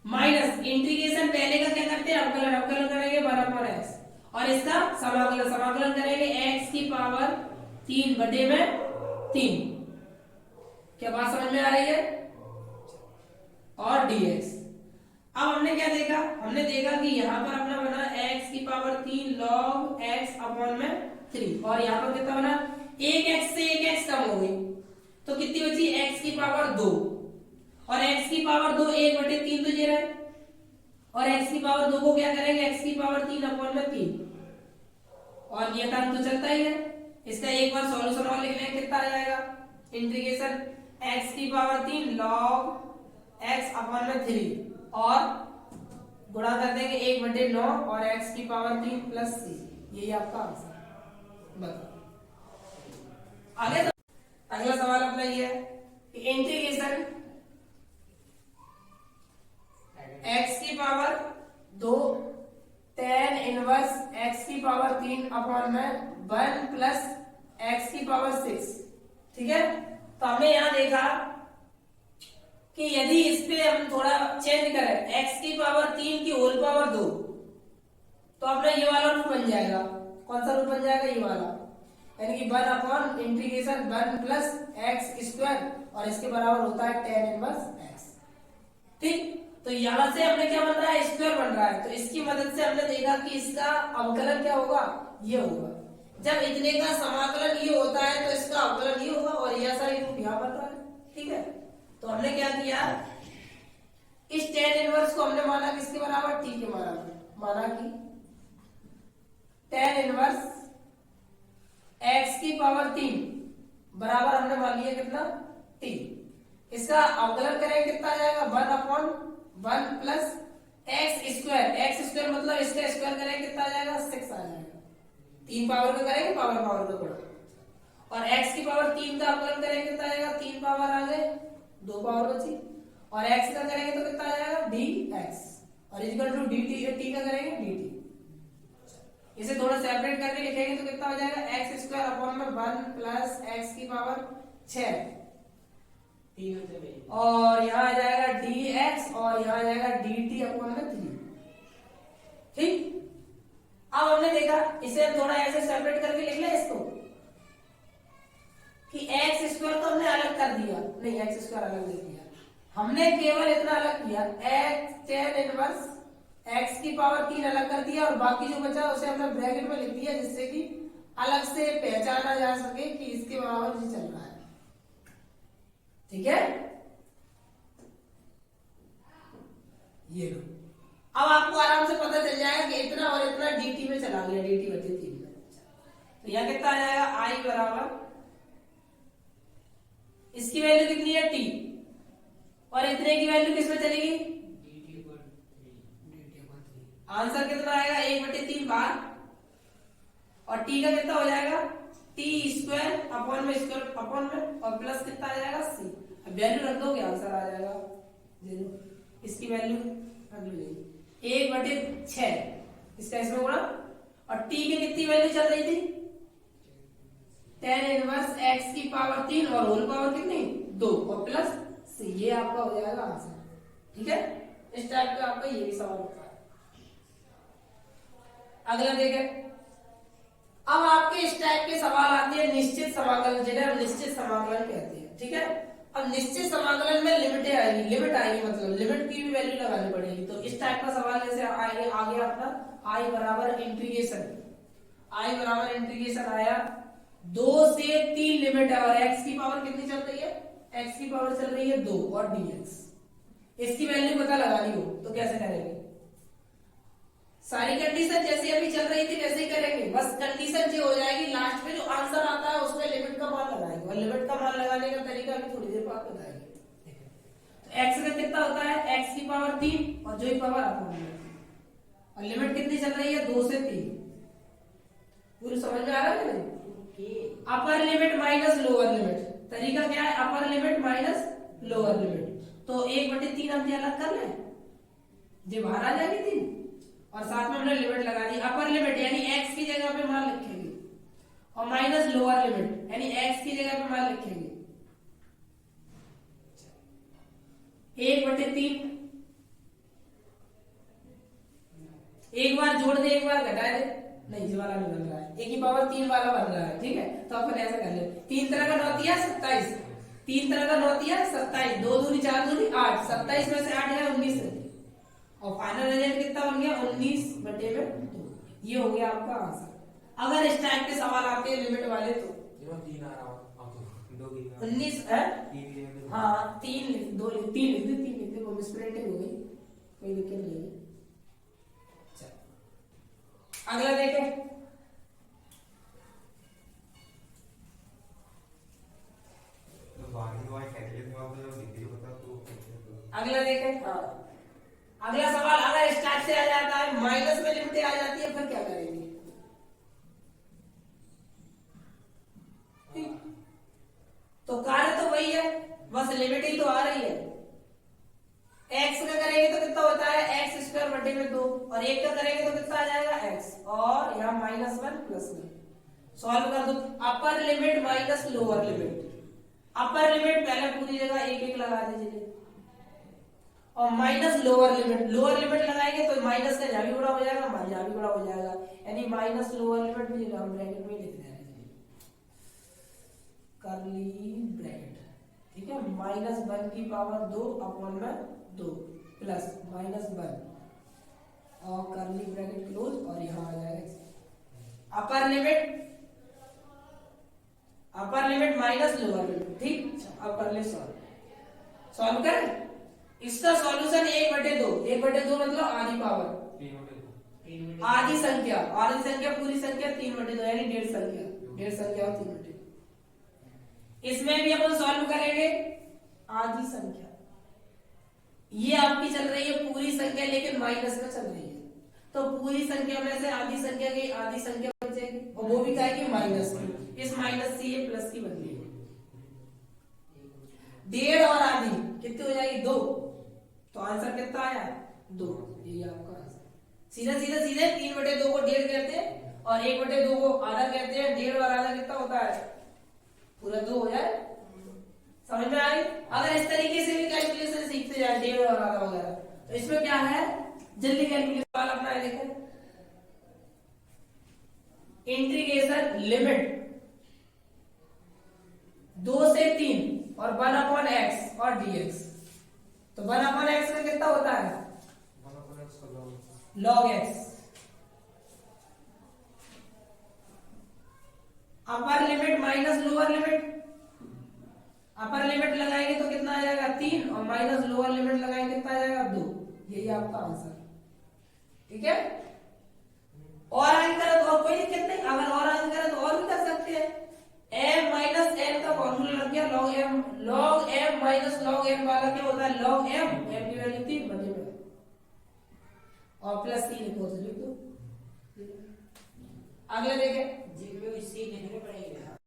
माइनस इंटीग्रेशन, पहले का क्या करते हैं, अवकलन करेंगे 1/x, और इसका समाकलन करेंगे x की पावर 3/3। क्या बात समझ में आ रही है, और dx। अब हमने क्या देखा, हमने देखा कि यहाँ पर अपना बना x की पावर 3 log x/3, और यहाँ पर कितना बना, 1x से 1x कम हो गई तो कितनी बची, x की पावर 2, और x की पावर 2 1/3 तो ये रहा, और x की पावर 2 को क्या करेंगे, x की पावर 3/3, और नियतांक तो चलता ही है। इसका एक बार सॉल्यूशन और लिख लें, कितना आ जाएगा, इंटीग्रेशन x की पावर 3 log x अपॉन में 3 और गुणा कर देंगे 1/9 और x की पावर 3 प्लस c। यही आपका आंसर। बताओ आगे अगला सवाल अपना ये है कि इंटीग्रेशन x की पावर 2 tan इनवर्स x की पावर 3 अपॉन में 1 प्लस x की पावर 6। ठीक है, तो हमने यहां देखा कि यदि इस पे हम थोड़ा चेंज करें x की पावर 3 की होल पावर 2 तो अपना ये वाला रूप बन जाएगा। कौन सा रूप बन जाएगा? ये वाला, यानी कि 1 upon integration 1 plus x square और इसके बराबर होता है tan इनवर्स x। ठीक, तो यहां से हमने क्या बन रहा है? स्क्वायर बन रहा है। तो इसकी मदद से हमने देखा कि इसका अवकलन क्या होगा? ये होगा। जब इतने का समाकलन ये होता है तो इसका अवकलन ये होगा और ये ऐसा ही रूप यहाँ बन रहा है। ठीक है, तो हमने क्या किया, इस tan इनवर्स को हमने माना किसके बराबर? t के बराबर। माना कि tan इनवर्स x की पावर 3 बराबर हमने मान लिया कितना? t। इसका अवकलन करेंगे कितना आ जाएगा? 1 upon 1 plus x square. X square मतलब इसका स्क्वायर करेंगे कितना आ जाएगा? 6 आ जाएगा। 3 पावर का करेंगे, पावर पावर का गुणा, और x की पावर 3 का अवकलन करेंगे कितना आएगा? 3 पावर आ गए, 2 पावर बची, और x का करेंगे तो कितना आ जाएगा? dx और इक्वल टू dt, t का करेंगे dt। इसे थोड़ा सेपरेट करके लिखेंगे तो कितना हो जाएगा? एक्स स्क्वायर अपॉन में 1 प्लस एक्स की पावर 6 और यहाँ आ जाएगा dx और यहाँ आ जाएगा dt अपॉन में 3। ठीक, अब हमने देखा इसे थोड़ा ऐसे सेपरेट करके लिख ले इसको कि एक्स स्क्वायर तो हमने अलग कर दिया, नहीं एक्स स्क्वायर अलग नहीं किया, हमने केवल इतना अलग किया एक्स tan इनवर्स एक्स की पावर 3 अलग कर दिया और बाकी जो बचा उसे हमने ब्रैकेट में लिख दिया जिससे कि अलग से पहचाना जा सके कि इसके बराबर ही चल रहा है। ठीक है, ये लो, अब आपको आराम से पता चल जाएगा कि इतना और इतना dt में चला गया, dt बचे 3 में। तो यहाँ कितना आ जाएगा? i बराबर इसकी वैल्यू कितनी है? t, और इतने की वैल्यू किसमें चलेगी? आंसर कितना आएगा? 1/3 बार, और t का कितना हो जाएगा? t स्क्वायर अपॉन में स्क्वायर अपॉन में और प्लस कितना आ जाएगा? c। अब वैल्यू रख दोगे आंसर आ जाएगा 0। इसकी वैल्यू रख लो 1/6, इसका इसमें गुणा, और t की कितनी वैल्यू चल रही थी? tan इनवर्स x की पावर 3 और होल पावर कितनी? 2 और प्लस c। ये आपका हो जाएगा आंसर। ठीक है, इस टाइप का आपका ये भी सवाल होता है। अगला देखें, अब आपके इस टाइप के सवाल आते हैं निश्चित समाकलन, जिन्हें हम निश्चित समाकलन कहते हैं। ठीक है, अब निश्चित समाकलन में लिमिट आएगी, मतलब लिमिट की भी वैल्यू लगानी पड़ेगी। तो इस टाइप का सवाल जैसे आगे अपना i बराबर इंटीग्रेशन आया 2 से 3 लिमिट है और x की पावर कितनी चल रही है? x की पावर चल रही है 2 और dx। इसकी वैल्यू पता लगानी हो तो कैसे करेंगे? सारी कंडीशन जैसे अभी चल रही थी वैसे ही करेंगे, बस कंडीशन जो हो जाएगी लास्ट में जो आंसर आता है उसमें लिमिट का मान लगाएंगे, और लिमिट का मान लगाने का तरीका भी थोड़ी देर बाद बताएंगे। तो x का कितना होता है? x की पावर 3 और जो ही पावर अपॉन, और लिमिट कितनी चल रही है? 2 से 3। पूरी समझ में आ रहा है नहीं? Upper limit minus lower limit, तरीका क्या है? Upper limit minus lower limit. तो 1/3 हम अलग कर ले, जो बाहर आ जाएगी 3, और साथ में हमने लिमिट लगा दी। अपर लिमिट यानी x की जगह पे मान लिखेंगे, और माइनस लोअर लिमिट यानी x की जगह पे मान लिखेंगे 1/3। एक बार जोड़ दे, एक बार घटा दे, नहीं ये वाला नहीं बन रहा है, एक ही पावर 3 वाला बन रहा है। ठीक है, तो अपन ऐसा कर ले, 3 तरह का 9 तिया 27, 3 तरह का 9 तिया 27, 2 दूनी 4 दूनी 8, 27 में से 8 है 19 है, और फाइनल रिजल्ट कितना बन गया? 19/2। ये हो गया आपका आंसर। अगर इस टाइप के सवाल आते हैं लिमिट वाले तो 3 आ रहा हो 19 है, हाँ 3 लिख दो, 3 लिख दे, वो मिसप्रिंटिंग हो गई, कोई दिक्कत नहीं है। अगला देखें, तो अगला देखें। हाँ, अगला सवाल अगर स्टार्ट से आ जाता है, माइनस में लिमिट आ जाती है, फिर क्या करेंगे? तो कार्य तो वही है, बस लिमिट ही तो आ रही है। एक्स का करेंगे तो कितना होता है, एक्स स्क्वायर बटे में 2, और एक का करेंगे तो कितना आ जाएगा, एक्स, और यहाँ -1 +1। सॉल्व कर दो। Upper limit minus lower limit. Upper limit पहले पूरी जगह एक एक लगा दीजिए, और minus lower limit. Lower limit लगाएंगे तो माइनस का यहाँ भी बड़ा हो जाएगा, यहाँ भी बड़ा हो जाएगा, यानी माइनस लोअर लिमिट भी हम ब्रैकेट में लिख देंगे, कर्ली ब्रैकेट, ठीक है। -1 की पावर 2 अपॉन में 2 प्लस -1 और कर्ली ब्रैकेट क्लोज, और यहाँ आ जाएगा upper limit minus lower limit, ठीक। अब कर ले सॉल्व कर। इसका सॉल्यूशन 1/2। 1/2 मतलब आधी पावर, आधी संख्या पूरी संख्या 3/2, यानी 1.5 संख्या और 3/2। इसमें भी अपन सॉल्व करेंगे आधी संख्या। ये आपकी चल रही है पूरी संख्या, लेकिन माइनस में चल रही है, तो पूरी संख्या में से आधी संख्या की आधी संख्या बचेगी, और वो भी क्या है कि माइनस की। इस माइनस से ये प्लस की बन गई, 1.5 और आधी कितनी हो जाएगी, 2। तो आंसर कितना आया, 2। ये आपका आंसर। सीधे 3/2 को 1.5 कहते हैं, और 1/2 को आधा कहते हैं। 1.5 और आधा कितना होता है, पूरा 2 हो जाए। समझ में आ रही? अगर इस तरीके से भी कैलकुलेशन सीखते जाए, 1.5 और आधा वगैरह, तो इसमें क्या है, जल्दी कैलकुलेशन अपना है। देखें, इंटीग्रेशन लिमिट 2 से 3 और 1/x और dx। तो 1/x का कितना होता है, log x। Upper limit minus lower limit. Upper limit लगाएंगे तो कितना आ जाएगा, 3, और माइनस लोअर लिमिट लगाएंगे कितना आ जाएगा, 2। यही आपका आंसर, ठीक है। और आगे करें तो और कोई दिक्कत नहीं, अगर और आगे करें तो और भी कर सकते हैं। m माइनस n का फॉर्मूला लग गया, log m minus log m वाला क्या होता है, log m की वैल्यू 3 बटे में, और प्लस 3 लिखो तो लिख दो। अगले देखें, जिनमें इसी लिखने पड़ेगा।